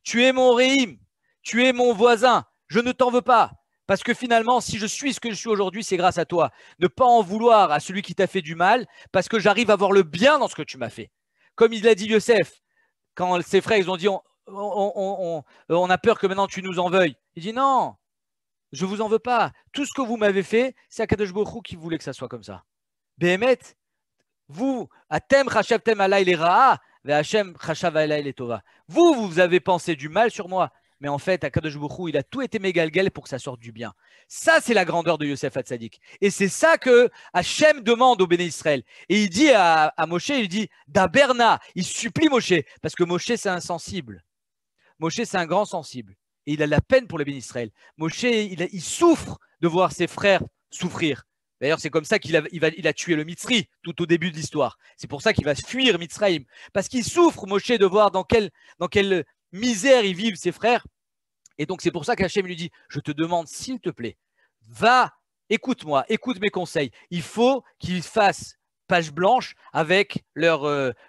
tu es mon Réhim, tu es mon voisin, je ne t'en veux pas. Parce que finalement, si je suis ce que je suis aujourd'hui, c'est grâce à toi. Ne pas en vouloir à celui qui t'a fait du mal, parce que j'arrive à voir le bien dans ce que tu m'as fait. » Comme il a dit Yosef, quand ses frères ils ont dit on a peur que maintenant tu nous en veuilles. Il dit non, je ne vous en veux pas. Tout ce que vous m'avez fait, c'est Akadosh Baruch Hu qui voulait que ça soit comme ça. Behemet, vous, Atem chashavtem alay le ra'a, ve'Hashem chashav alay le tova. Vous avez pensé du mal sur moi. Mais en fait, Akadosh Baruch Hu, il a tout été mégalguel pour que ça sorte du bien. Ça, c'est la grandeur de Yosef Hatzadik. Et c'est ça que Hachem demande au Béné Israël. Et il dit à Moshe, il dit Daberna, il supplie Moshe, parce que Moshe, c'est insensible. Moshe, c'est un grand sensible. Et il a la peine pour le Béné Israël. Moshe, il souffre de voir ses frères souffrir. D'ailleurs, c'est comme ça qu'il a tué le Mitzri tout au début de l'histoire. C'est pour ça qu'il va fuir Mitzraïm. Parce qu'il souffre, Moshe, de voir dans quelle misère ils vivent ses frères. Et donc c'est pour ça qu'Hachem lui dit, je te demande s'il te plaît, va, écoute-moi, écoute mes conseils. Il faut qu'ils fassent page blanche avec leur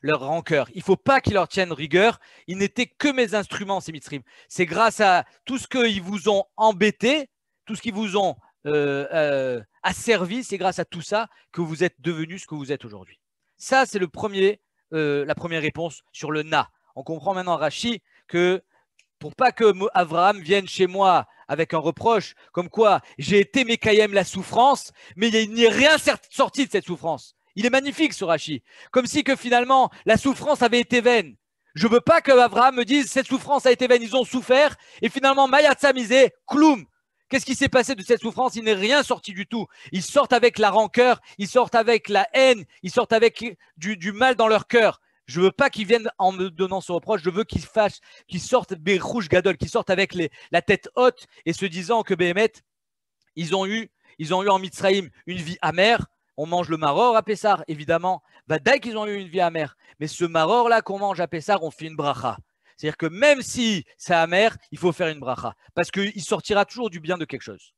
rancœur. Il ne faut pas qu'ils leur tiennent rigueur. Ils n'étaient que mes instruments, ces Mitzrim. C'est grâce à tout ce qu'ils vous ont embêté, tout ce qu'ils vous ont asservi, c'est grâce à tout ça que vous êtes devenus ce que vous êtes aujourd'hui. Ça, c'est la première réponse sur le na. On comprend maintenant Rashi que pour pas que Avraham vienne chez moi avec un reproche, comme quoi j'ai été Mekayem la souffrance, mais il n'y a rien sorti de cette souffrance. Il est magnifique ce Rashi. Comme si que finalement la souffrance avait été vaine. Je ne veux pas que Avraham me dise cette souffrance a été vaine, ils ont souffert, et finalement Mayatsa misé, kloum. Qu'est-ce qui s'est passé de cette souffrance? Il n'est rien sorti du tout. Ils sortent avec la rancœur, ils sortent avec la haine, ils sortent avec du mal dans leur cœur. Je ne veux pas qu'ils viennent en me donnant ce reproche. Je veux qu'ils sortent Berouj Gadol, qu'ils sortent avec la tête haute et se disant que Béhémet, ils ont eu en Mitzraïm une vie amère. on mange le maror à Pessar, évidemment. Dès qu'ils ont eu une vie amère. Mais ce maror-là qu'on mange à Pessar, on fait une bracha. C'est-à-dire que même si c'est amer, il faut faire une bracha. Parce qu'il sortira toujours du bien de quelque chose.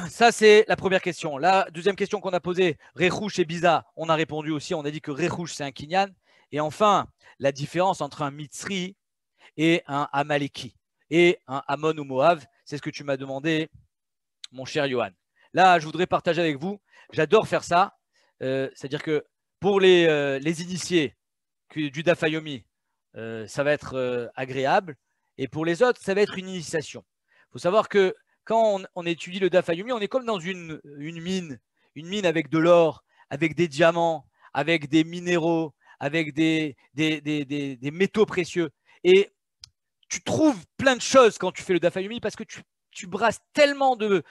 Ça, c'est la première question. La deuxième question qu'on a posée, Rechouch et Biza, on a répondu aussi. On a dit que Rechouch, c'est un Kinyan. Et enfin, la différence entre un Mitzri et un Amaleki et un Ammon ou Moav, c'est ce que tu m'as demandé, mon cher Johan. Là, je voudrais partager avec vous. J'adore faire ça. C'est-à-dire que pour les initiés du Dafayomi, ça va être agréable. Et pour les autres, ça va être une initiation. Il faut savoir que quand on étudie le Dafayomi, on est comme dans une mine avec de l'or, avec des diamants, avec des minéraux, avec des métaux précieux. Et tu trouves plein de choses quand tu fais le Dafayomi parce que tu brasses tellement de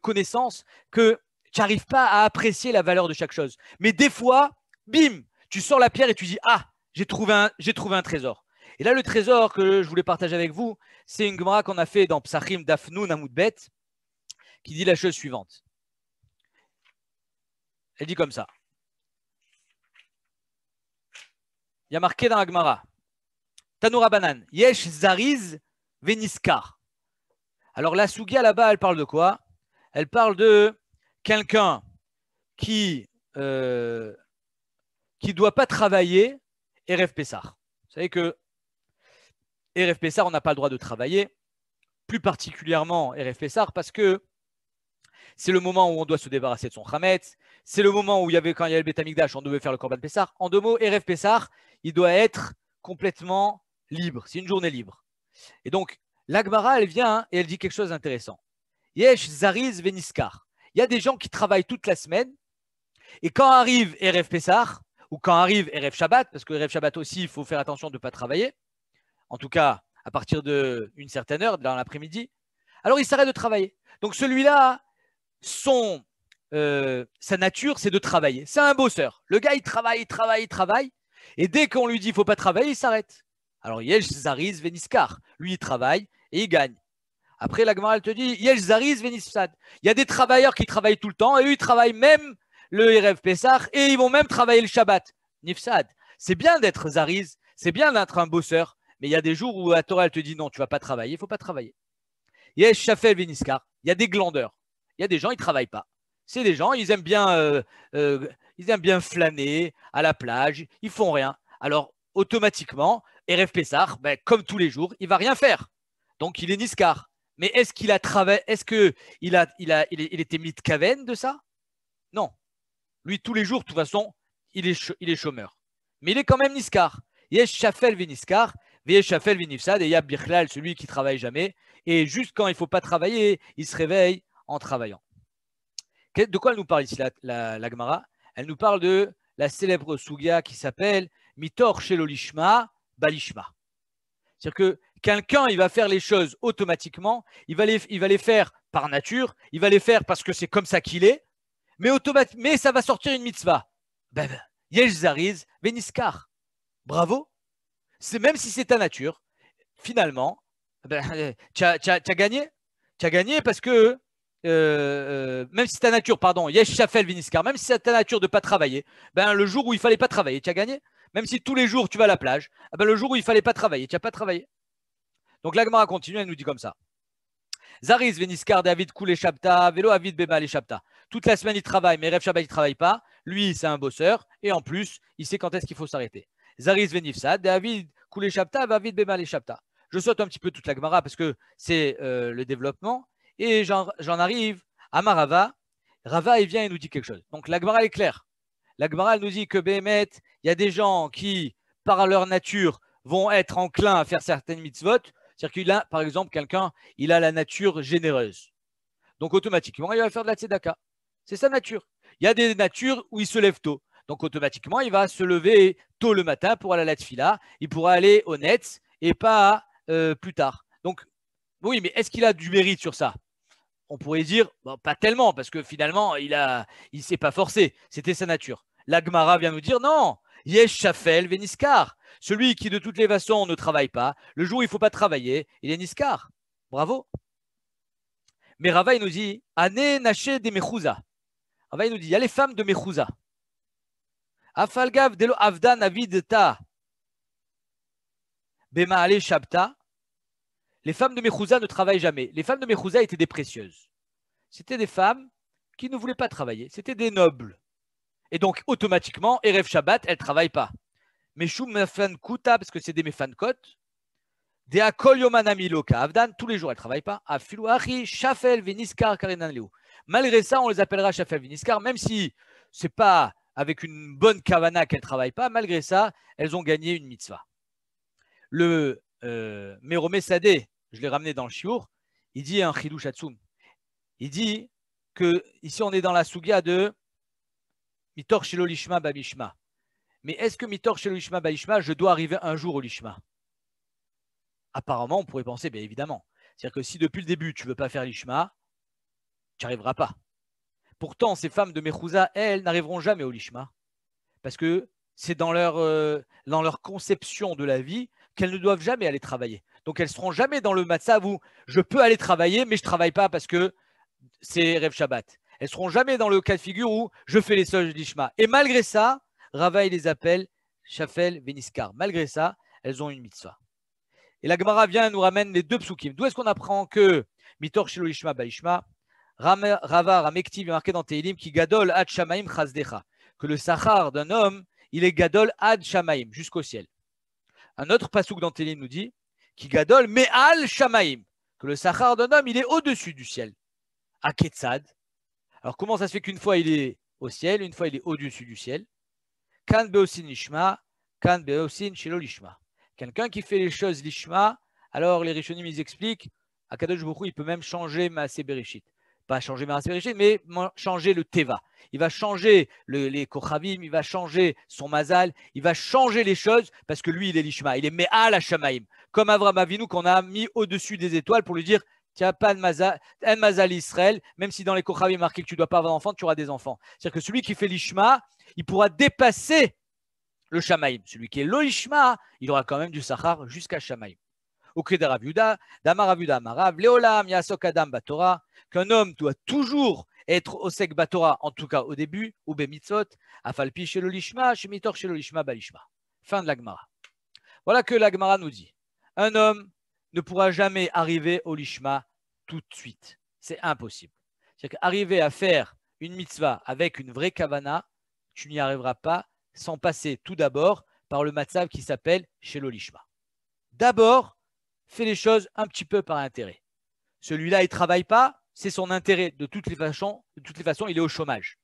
connaissances que tu n'arrives pas à apprécier la valeur de chaque chose. Mais des fois, bim, tu sors la pierre et tu dis « Ah, j'ai trouvé un trésor ». Et là, le trésor que je voulais partager avec vous, c'est une Gemara qu'on a fait dans Psachim Dafnoun Amoudbet qui dit la chose suivante. Elle dit comme ça. Il y a marqué dans la Gemara Tanoura Banan, Yesh Zariz Veniskar. Alors la Sugia là-bas, elle parle de quoi? Elle parle de quelqu'un qui ne doit pas travailler Erev Pessar. Vous savez que Erev Pessar, on n'a pas le droit de travailler, plus particulièrement Erev Pessar, parce que c'est le moment où on doit se débarrasser de son Chametz, c'est le moment où quand il y avait le Beth Amikdash, on devait faire le Korban Pessar. En 2 mots, Erev Pessar, il doit être complètement libre, c'est une journée libre. Et donc, la Gemara, elle vient et elle dit quelque chose d'intéressant. Yesh Zariz Veniskar. Il y a des gens qui travaillent toute la semaine et quand arrive Erev Pessar ou quand arrive Erev Shabbat, parce que Erev Shabbat aussi, il faut faire attention de ne pas travailler, en tout cas à partir d'une certaine heure, dans l'après-midi, alors il s'arrête de travailler. Donc celui-là, sa nature, c'est de travailler. C'est un bosseur. Le gars, il travaille. Et dès qu'on lui dit qu'il ne faut pas travailler, il s'arrête. Alors, Yesh Zariz Veniskar. Lui, il travaille et il gagne. Après, la Gemara, elle te dit Yesh Zariz Venifsad. Il y a des travailleurs qui travaillent tout le temps et eux, ils travaillent même le Erev Pessah et ils vont même travailler le Shabbat. Nifsad. C'est bien d'être Zariz, c'est bien d'être un bosseur, mais il y a des jours où la Torah, elle te dit non, tu ne vas pas travailler, il ne faut pas travailler. Yesh Shafel Veniskar. Il y a des glandeurs. Il y a des gens, ils ne travaillent pas. C'est des gens, ils aiment bien flâner à la plage, ils font rien. Alors, automatiquement, Erev Pessah, comme tous les jours, il ne va rien faire. Donc, il est Niskar. Mais est-ce qu'il a travaillé? Est-ce qu'il était mitkaven de ça? Non. Lui, tous les jours, de toute façon, il est chômeur. Mais il est quand même Niskar. Yesh Shafel Veniskar, Yesh Shafel Venifsad, et Yab Bichlal, celui qui ne travaille jamais. Et juste quand il ne faut pas travailler, il se réveille en travaillant. De quoi elle nous parle ici, la Gemara? Elle nous parle de la célèbre Sugia qui s'appelle Mitor Shelolishma Balishma. C'est-à-dire que quelqu'un, il va faire les choses automatiquement, il va les faire par nature, il va les faire parce que c'est comme ça qu'il est, mais ça va sortir une mitzvah. Yesh Zariz Veniskar. Bravo. Même si c'est ta nature, finalement, tu as gagné. Tu as gagné parce que même si ta nature, Yesh Shafel Viniskar, même si c'est ta nature de ne pas travailler, le jour où il ne fallait pas travailler, tu as gagné. Même si tous les jours tu vas à la plage, le jour où il ne fallait pas travailler, tu n'as pas travaillé. Donc la Gemara continue, elle nous dit comme ça. Zariz Veniskar David Koulé Shabta, Vélo Avid Bema les Shabta. Toute la semaine il travaille, mais Rev Shabbat il ne travaille pas. Lui, c'est un bosseur et en plus, il sait quand est-ce qu'il faut s'arrêter. Zariz Venifsad, David Koulé Shabta, Vavid Bema les Shabta. Je saute un petit peu toute la Gemara parce que c'est le développement. Et j'en arrive à Marava. Rava, il vient et nous dit quelque chose. Donc, la Gemara est claire. La Gemara, elle nous dit que Béhémet, il y a des gens qui, par leur nature, vont être enclins à faire certaines mitzvot. C'est-à-dire qu'il a, par exemple, quelqu'un, il a la nature généreuse. Donc, automatiquement, il va faire de la tzedaka. C'est sa nature. Il y a des natures où il se lève tôt. Donc, automatiquement, il va se lever tôt le matin pour aller à la tfila. Il pourra aller au net et pas plus tard. Donc, oui, mais est-ce qu'il a du mérite sur ça? On pourrait dire, pas tellement, parce que finalement, il ne s'est pas forcé. C'était sa nature. La Gemara vient nous dire, non, Yesh Shafel Veniskar. Celui qui, de toutes les façons, ne travaille pas, le jour où il ne faut pas travailler, il est Niskar. Bravo. Mais Rava, il nous dit, Ane Naché de Mechouza. Rava il nous dit, il y a les femmes de Mechouza. Afalgav delo avdan avidta bemaale shabta. Les femmes de Mechouza ne travaillent jamais. Les femmes de Mechouza étaient des précieuses. C'était des femmes qui ne voulaient pas travailler. C'était des nobles. Et donc, automatiquement, Erev Shabbat, elles ne travaillent pas. Meshum mefan kuta, parce que c'est des mefankot. Des akol yomanami loka avdan, tous les jours, elles ne travaillent pas. Afilu achi, shafel, veniskar, karenan leu. Malgré ça, on les appellera shafel, veniskar, même si ce n'est pas avec une bonne kavana qu'elles ne travaillent pas. Malgré ça, elles ont gagné une mitzvah. Le Meromé Sadeh, je l'ai ramené dans le shiur, il dit un chidush hatzum. Il dit que ici on est dans la sugia de Mitor Shelo Lishma Babishma. Mais est-ce que Mitor Shelo Lishma Babishma, je dois arriver un jour au Lishma? Apparemment, on pourrait penser, bien évidemment. C'est-à-dire que si depuis le début tu ne veux pas faire Lishma, tu n'y arriveras pas. Pourtant, ces femmes de Mechouza, elles, n'arriveront jamais au Lishma. Parce que c'est dans leur conception de la vie qu'elles ne doivent jamais aller travailler. Donc elles ne seront jamais dans le matzav où je peux aller travailler, mais je ne travaille pas parce que c'est Rev Shabbat. Elles ne seront jamais dans le cas de figure où je fais les sols d'Ishma. Et malgré ça, Rava les appelle Shafel Veniskar. Malgré ça, elles ont une mitzvah. Et la Gemara vient et nous ramène les deux psukim. D'où est-ce qu'on apprend que Mitor Shelo Lishma Balishma, Rava Ramektiv est marqué dans Tehilim qui gadol ad shamaim chazdecha, que le sachar d'un homme, il est gadol ad shamaim, jusqu'au ciel. Un autre pasuk dans Tehilim nous dit qui gadol me'al shamaim, que le sachar d'un homme, il est au-dessus du ciel. À Ketzad. Alors comment ça se fait qu'une fois il est au ciel, une fois il est au-dessus du ciel? Kan beosin lishma, kan beosin shelo lishma. Quelqu'un qui fait les choses lishma, alors les Rishonim ils expliquent, Akadosh Baruch Hu, il peut même changer Maaseh Bereshit. Pas changer Maaseh Bereshit, mais changer le Teva. Il va changer les Kochavim, il va changer son Mazal, il va changer les choses parce que lui il est lishma, il est Me'al HaShamayim. Comme Avraham Avinu qu'on a mis au-dessus des étoiles pour lui dire tu n'as pas de Mazal Israël, même si dans les Kochavim marqué que tu ne dois pas avoir d'enfants, tu auras des enfants. C'est-à-dire que celui qui fait l'Ishma, il pourra dépasser le Shamaïm. Celui qui est l'Ishma, il aura quand même du Sachar jusqu'à Shamaïm. Au Keder Ravuda, Damar Ravuda Amarav, Leolam Yasok Adam Batora, qu'un homme doit toujours être Osek Batora, en tout cas au début, ou Bemitzot, Afalpi chez l'Ishma, chez Mitor chez l'Ishma Balishma. Fin de la Gemara. Voilà que la Gemara nous dit. Un homme ne pourra jamais arriver au Lishma tout de suite. C'est impossible. C'est-à-dire qu'arriver à faire une mitzvah avec une vraie kavana, tu n'y arriveras pas sans passer tout d'abord par le matzav qui s'appelle Shelo Lishma. D'abord, fais les choses un petit peu par intérêt. Celui-là, il ne travaille pas, c'est son intérêt. De toutes les façons, il est au chômage.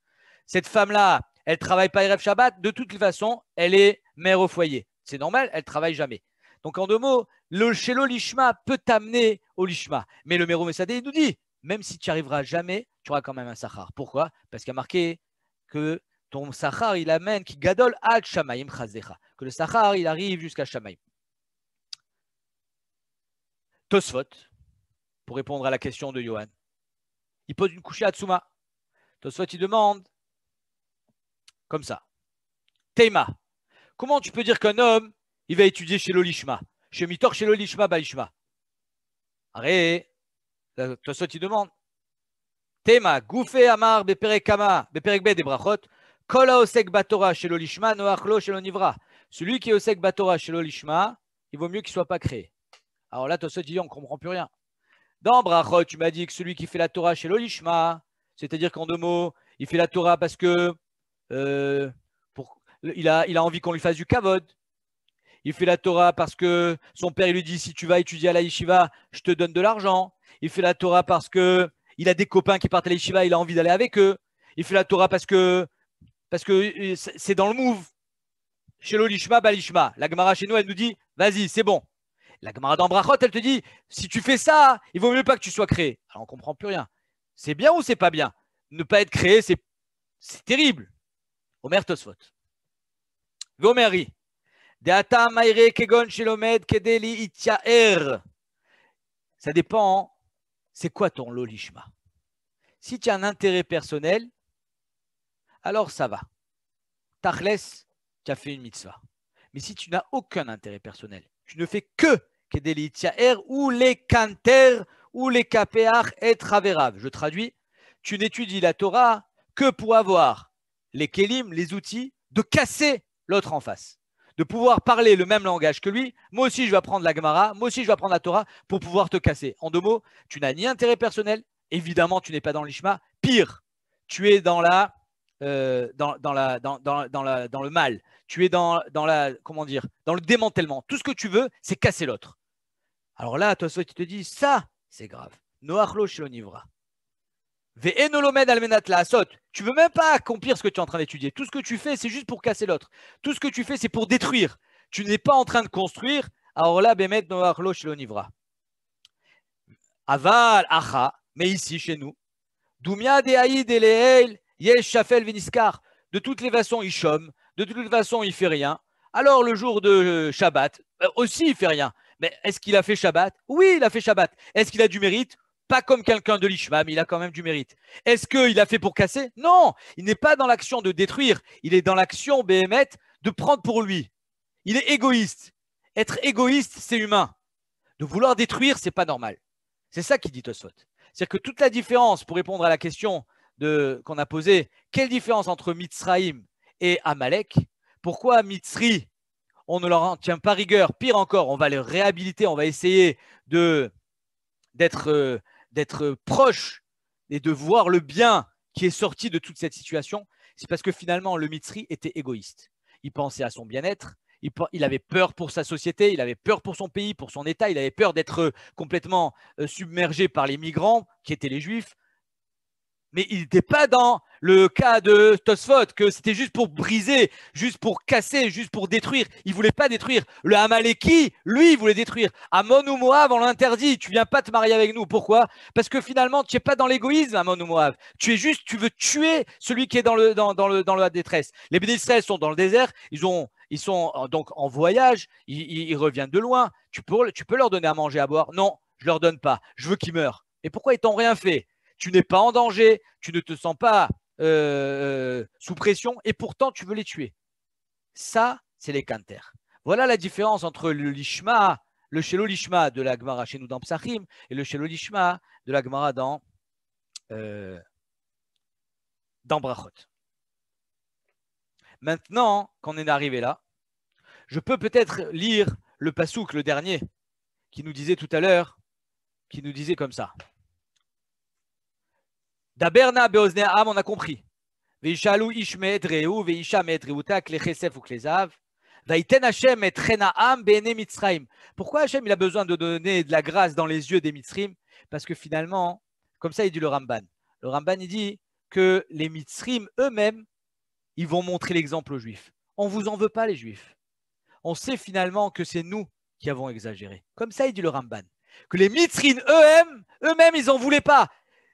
Cette femme-là, elle ne travaille pas Erev Shabbat, de toutes les façons, elle est mère au foyer. C'est normal, elle ne travaille jamais. Donc en deux mots, le Shelo Lishma peut t'amener au Lishma. Mais le Meromé Sadeh, il nous dit, même si tu n'y arriveras jamais, tu auras quand même un Sachar. Pourquoi? Parce qu'il y a marqué que ton Sachar, il amène, qui gadol ad shamayim chazdecha. Que le Sachar, il arrive jusqu'à Shamayim. Tosfot, pour répondre à la question de Yohan, il pose une couchée à Tsuma. Tosfot, il demande, comme ça, Teima, comment tu peux dire qu'un homme, il va étudier chez l'Olishma, chez Mitor, chez l'Olishma, Balishma? Arrête, Tosfot, il demande, Teima, Goufé Amar, Beperek Kama, Beperek Be, des brachot, Kola Osek Batora chez l'Olishma, Noachlo chez l'Onivra. Celui qui est Osek Batora chez l'Olishma, il vaut mieux qu'il ne soit pas créé. Alors là, Tosfot dit, on ne comprend plus rien. Dans Brachot, tu m'as dit que celui qui fait la Torah chez l'Olishma, c'est-à-dire qu'en deux mots, il fait la Torah parce que il a envie qu'on lui fasse du kavod. Il fait la Torah parce que son père il lui dit, si tu vas étudier à la yeshiva, je te donne de l'argent. Il fait la Torah parce que il a des copains qui partent à la yeshiva, il a envie d'aller avec eux. Il fait la Torah parce que c'est dans le move. Chez l'Olishma, Balishma. La Gemara chez nous, elle nous dit, vas-y, c'est bon. La Gemara dans Brachot, elle te dit, si tu fais ça, il vaut mieux pas que tu sois créé. Alors on ne comprend plus rien. C'est bien ou c'est pas bien? Ne pas être créé, c'est terrible. Omer Tosfot. Vomeri. Deata maire kegon shelomed kedeli ityaer. Ça dépend, c'est quoi ton lolishma? Si tu as un intérêt personnel, alors ça va. Tachles, tu as fait une mitzvah. Mais si tu n'as aucun intérêt personnel, tu ne fais que kedeli ityaer ou les kanter ou les kapeach et traverav. Je traduis, tu n'étudies la Torah que pour avoir les kélim, les outils, de casser l'autre en face. De pouvoir parler le même langage que lui. Moi aussi, je vais apprendre la Gemara. Moi aussi, je vais apprendre la Torah pour pouvoir te casser. En deux mots, tu n'as ni intérêt personnel. Évidemment, tu n'es pas dans l'ishma. Pire, tu es dans le mal. Tu es dans le démantèlement. Tout ce que tu veux, c'est casser l'autre. Alors là, toi, tu te dis, ça, c'est grave. Noachlo shelonivra. Ve'enolomed almenat la'asot. Tu veux même pas accomplir ce que tu es en train d'étudier. Tout ce que tu fais, c'est juste pour casser l'autre. Tout ce que tu fais, c'est pour détruire. Tu n'es pas en train de construire. Alors là, bemet noachlo shelonivra. Aval acha. Mais ici, chez nous, Doumia dehaïd eleel yesh shafel veniskar. De toutes les façons, il chôme. De toutes les façons, il fait rien. Alors le jour de Shabbat, aussi, il fait rien. Mais est-ce qu'il a fait Shabbat? Oui, il a fait Shabbat. Est-ce qu'il a du mérite? Pas comme quelqu'un de l'Ishma, mais il a quand même du mérite. Est-ce qu'il a fait pour casser? Non, il n'est pas dans l'action de détruire. Il est dans l'action, Béhémet, de prendre pour lui. Il est égoïste. Être égoïste, c'est humain. De vouloir détruire, c'est pas normal. C'est ça qu'il dit Tosfot. C'est-à-dire que toute la différence, pour répondre à la question qu'on a posée, quelle différence entre Mitzraïm et Amalek? Pourquoi Mitzri, on ne leur en tient pas rigueur? Pire encore, on va les réhabiliter, on va essayer d'être proche et de voir le bien qui est sorti de toute cette situation. C'est parce que finalement, le Mitzri était égoïste. Il pensait à son bien-être. Il avait peur pour sa société, il avait peur pour son pays, pour son État, il avait peur d'être complètement submergé par les migrants qui étaient les Juifs. Mais il n'était pas dans le cas de Tosfot, que c'était juste pour briser, juste pour casser, juste pour détruire. Il ne voulait pas détruire. Le Amaleki, lui, il voulait détruire. Amon ou Moab, on l'interdit. Tu ne viens pas te marier avec nous. Pourquoi? Parce que finalement, tu n'es pas dans l'égoïsme, Amon ou Moab. Tu veux tuer celui qui est dans la détresse. Les Béné Israël sont dans le désert. Ils sont donc en voyage. Ils reviennent de loin. Tu peux leur donner à manger, à boire? Non, je ne leur donne pas. Je veux qu'ils meurent. Et pourquoi ils t'ont rien fait? Tu n'es pas en danger, tu ne te sens pas sous pression et pourtant tu veux les tuer. Ça, c'est les kanter. Voilà la différence entre le lishma, le shelo lishma de la Gemara chez nous dans Psachim et le shelo lishma de la Gemara dans Brachot. Maintenant, qu'on est arrivé là, je peux peut-être lire le pasouk, le dernier, qui nous disait tout à l'heure, qui nous disait comme ça. Daberna beozne am, on a compris. Veishalu ish me'et reu, veisha me'et reuta, klechesef ou klezav. Vaiten Hashem et Renaam be'ene Mitzraim. Pourquoi Hashem il a besoin de donner de la grâce dans les yeux des Mitzrim? Parce que finalement, comme ça il dit le Ramban. Le Ramban il dit que les Mitzrim eux-mêmes, ils vont montrer l'exemple aux Juifs. On ne vous en veut pas les Juifs. On sait finalement que c'est nous qui avons exagéré. Comme ça il dit le Ramban. Que les Mitzrim eux-mêmes, ils n'en voulaient pas.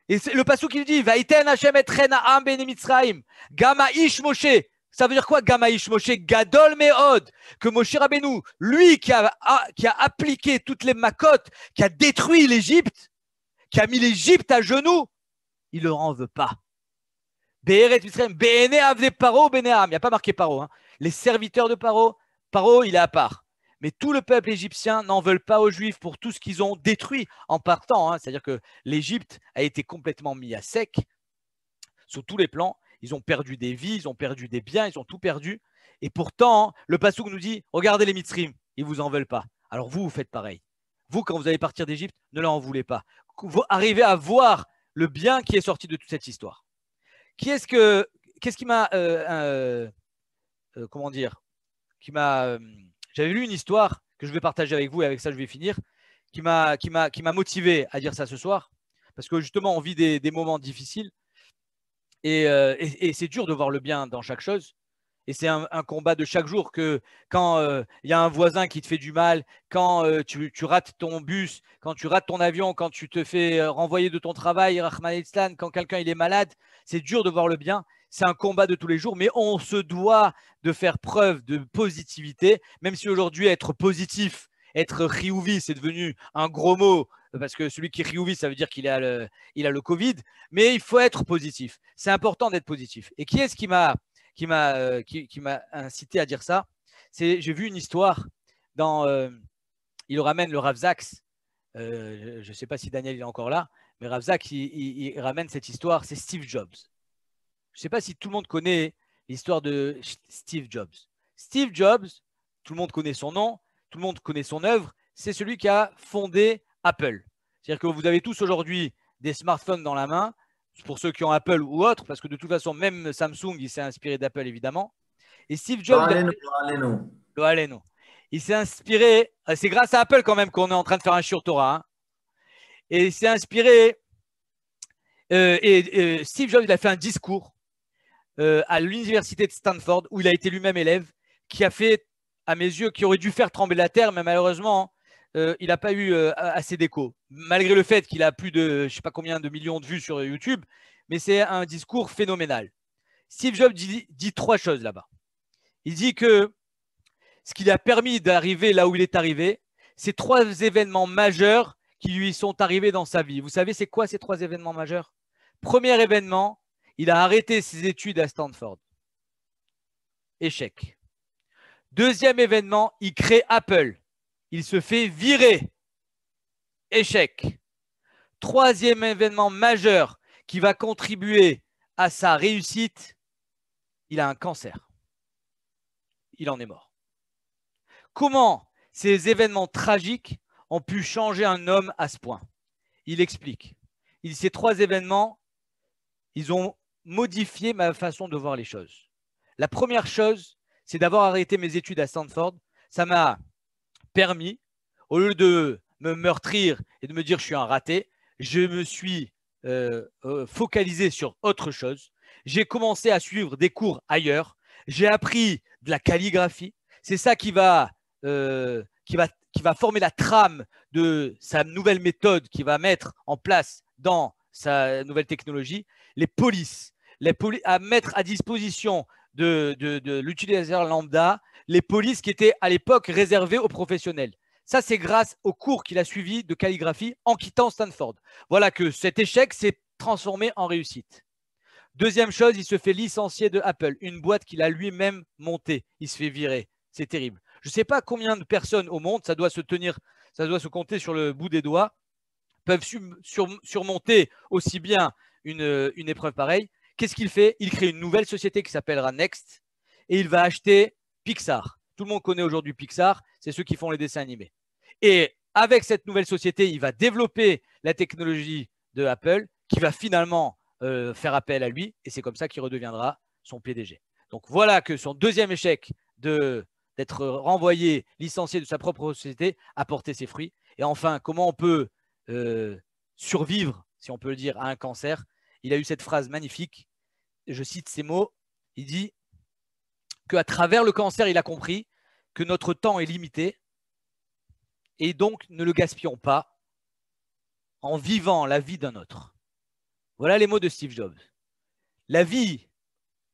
Et le passouk il dit Vaiten Hashem et Renaam be'ene Mitzraim. Gama ish Moshe. Ça veut dire quoi, Gama ish Moshe? Gadol me'od. Que Moshe Rabbeinu, lui qui a appliqué toutes les makotes, qui a détruit l'Égypte, qui a mis l'Égypte à genoux, il ne leur en veut pas. Be'eret Mitzrayim, Be'ene avde Paro, Be'neam. Il n'y a pas marqué Paro. Hein. Les serviteurs de Paro, il est à part. Mais tout le peuple égyptien n'en veut pas aux Juifs pour tout ce qu'ils ont détruit en partant. Hein. C'est-à-dire que l'Égypte a été complètement mis à sec sur tous les plans. Ils ont perdu des vies, ils ont perdu des biens, ils ont tout perdu. Et pourtant, le passouk nous dit, regardez les Mitzrim, ils ne vous en veulent pas. Alors vous faites pareil. Vous, quand vous allez partir d'Égypte, ne leur en voulez pas. Vous arrivez à voir le bien qui est sorti de toute cette histoire. Qu'est-ce qui m'a, comment dire, j'avais lu une histoire que je vais partager avec vous et avec ça je vais finir, qui m'a motivé à dire ça ce soir, parce que justement on vit des moments difficiles et c'est dur de voir le bien dans chaque chose. Et c'est un combat de chaque jour que quand il y a un voisin qui te fait du mal, quand tu rates ton bus, quand tu rates ton avion, quand tu te fais renvoyer de ton travail, Rahman al-Islam, quand quelqu'un il est malade, c'est dur de voir le bien. C'est un combat de tous les jours, mais on se doit de faire preuve de positivité, même si aujourd'hui être positif, être riouvi, c'est devenu un gros mot, parce que celui qui riouvi, ça veut dire qu'il a le Covid, mais il faut être positif. C'est important d'être positif. Et qui est-ce qui m'a incité à dire ça? J'ai vu une histoire il ramène le Rav Zaks, je ne sais pas si Daniel est encore là, mais Rav Zaks il ramène cette histoire, c'est Steve Jobs. Je ne sais pas si tout le monde connaît l'histoire de Steve Jobs. Steve Jobs, tout le monde connaît son nom, tout le monde connaît son œuvre. C'est celui qui a fondé Apple. C'est-à-dire que vous avez tous aujourd'hui des smartphones dans la main, pour ceux qui ont Apple ou autre, parce que de toute façon, même Samsung, il s'est inspiré d'Apple, évidemment. Et Steve Jobs, il s'est inspiré, c'est grâce à Apple quand même qu'on est en train de faire un shiur Torah. Hein. Et il s'est inspiré, Steve Jobs, il a fait un discours à l'université de Stanford, où il a été lui-même élève, qui a fait, à mes yeux, qui aurait dû faire trembler la terre, mais malheureusement, il n'a pas eu assez d'écho, malgré le fait qu'il a plus de, je ne sais pas combien de millions de vues sur YouTube, mais c'est un discours phénoménal. Steve Jobs dit 3 choses là-bas. Il dit que ce qui lui a permis d'arriver là où il est arrivé, c'est 3 événements majeurs qui lui sont arrivés dans sa vie. Vous savez, c'est quoi ces 3 événements majeurs? Premier événement, il a arrêté ses études à Stanford. Échec. Deuxième événement, il crée Apple. Il se fait virer. Échec. Troisième événement majeur qui va contribuer à sa réussite, il a un cancer. Il en est mort. Comment ces événements tragiques ont pu changer un homme à ce point? Il explique. Ces 3 événements, ils ont modifié ma façon de voir les choses. La première chose, c'est d'avoir arrêté mes études à Stanford. Ça m'a permis, au lieu de me meurtrir et de me dire je suis un raté, je me suis focalisé sur autre chose. J'ai commencé à suivre des cours ailleurs. J'ai appris de la calligraphie. C'est ça qui va former la trame de sa nouvelle méthode qu'il va mettre en place dans sa nouvelle technologie. Les polices, à mettre à disposition de l'utilisateur lambda, les polices qui étaient à l'époque réservées aux professionnels. Ça, c'est grâce aux cours qu'il a suivis de calligraphie en quittant Stanford. Voilà que cet échec s'est transformé en réussite. Deuxième chose, il se fait licencier de Apple, une boîte qu'il a lui-même montée. Il se fait virer. C'est terrible. Je ne sais pas combien de personnes au monde, ça doit se compter sur le bout des doigts, peuvent surmonter aussi bien une épreuve pareille. Qu'est-ce qu'il fait? Il crée une nouvelle société qui s'appellera Next et il va acheter Pixar. Tout le monde connaît aujourd'hui Pixar, c'est ceux qui font les dessins animés. Et avec cette nouvelle société, il va développer la technologie de Apple qui va finalement faire appel à lui et c'est comme ça qu'il redeviendra son PDG. Donc voilà que son deuxième échec d'être renvoyé, licencié de sa propre société, a porté ses fruits. Et enfin, comment on peut survivre, si on peut le dire, à un cancer? Il a eu cette phrase magnifique, je cite ces mots, il dit qu'à travers le cancer, il a compris que notre temps est limité et donc ne le gaspillons pas en vivant la vie d'un autre. Voilà les mots de Steve Jobs. La vie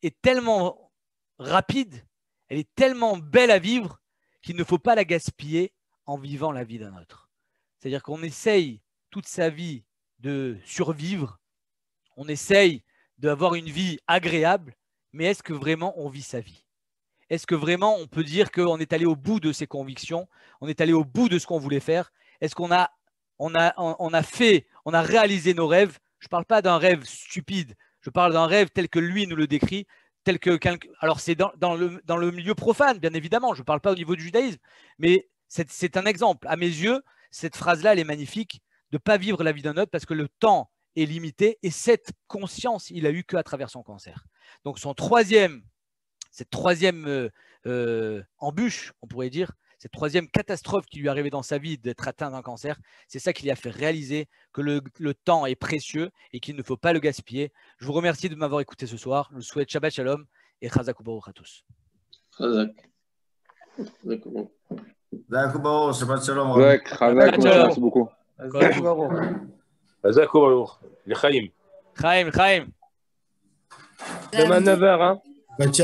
est tellement rapide, elle est tellement belle à vivre qu'il ne faut pas la gaspiller en vivant la vie d'un autre. C'est-à-dire qu'on essaye toute sa vie de survivre, on essaye d'avoir une vie agréable, mais est-ce que vraiment on vit sa vie? Est-ce que vraiment on peut dire qu'on est allé au bout de ses convictions, on est allé au bout de ce qu'on voulait faire? Est-ce qu'on a réalisé nos rêves? Je ne parle pas d'un rêve stupide, je parle d'un rêve tel que lui nous le décrit, tel que alors c'est dans le milieu profane, bien évidemment, je ne parle pas au niveau du judaïsme, mais c'est un exemple. À mes yeux, cette phrase-là, elle est magnifique, de ne pas vivre la vie d'un autre parce que le temps est limité et cette conscience, il a eu qu'à travers son cancer. Donc cette troisième embûche, on pourrait dire, cette troisième catastrophe qui lui est arrivée dans sa vie d'être atteint d'un cancer, c'est ça qui lui a fait réaliser que le temps est précieux et qu'il ne faut pas le gaspiller. Je vous remercie de m'avoir écouté ce soir. Je vous souhaite Shabbat Shalom et Chazak Ubaruch à tous. Chazak. Shabbat Shalom. Merci beaucoup. Chazak Ubaruch. L'Chaim. Chaim. Demain 9h, hein.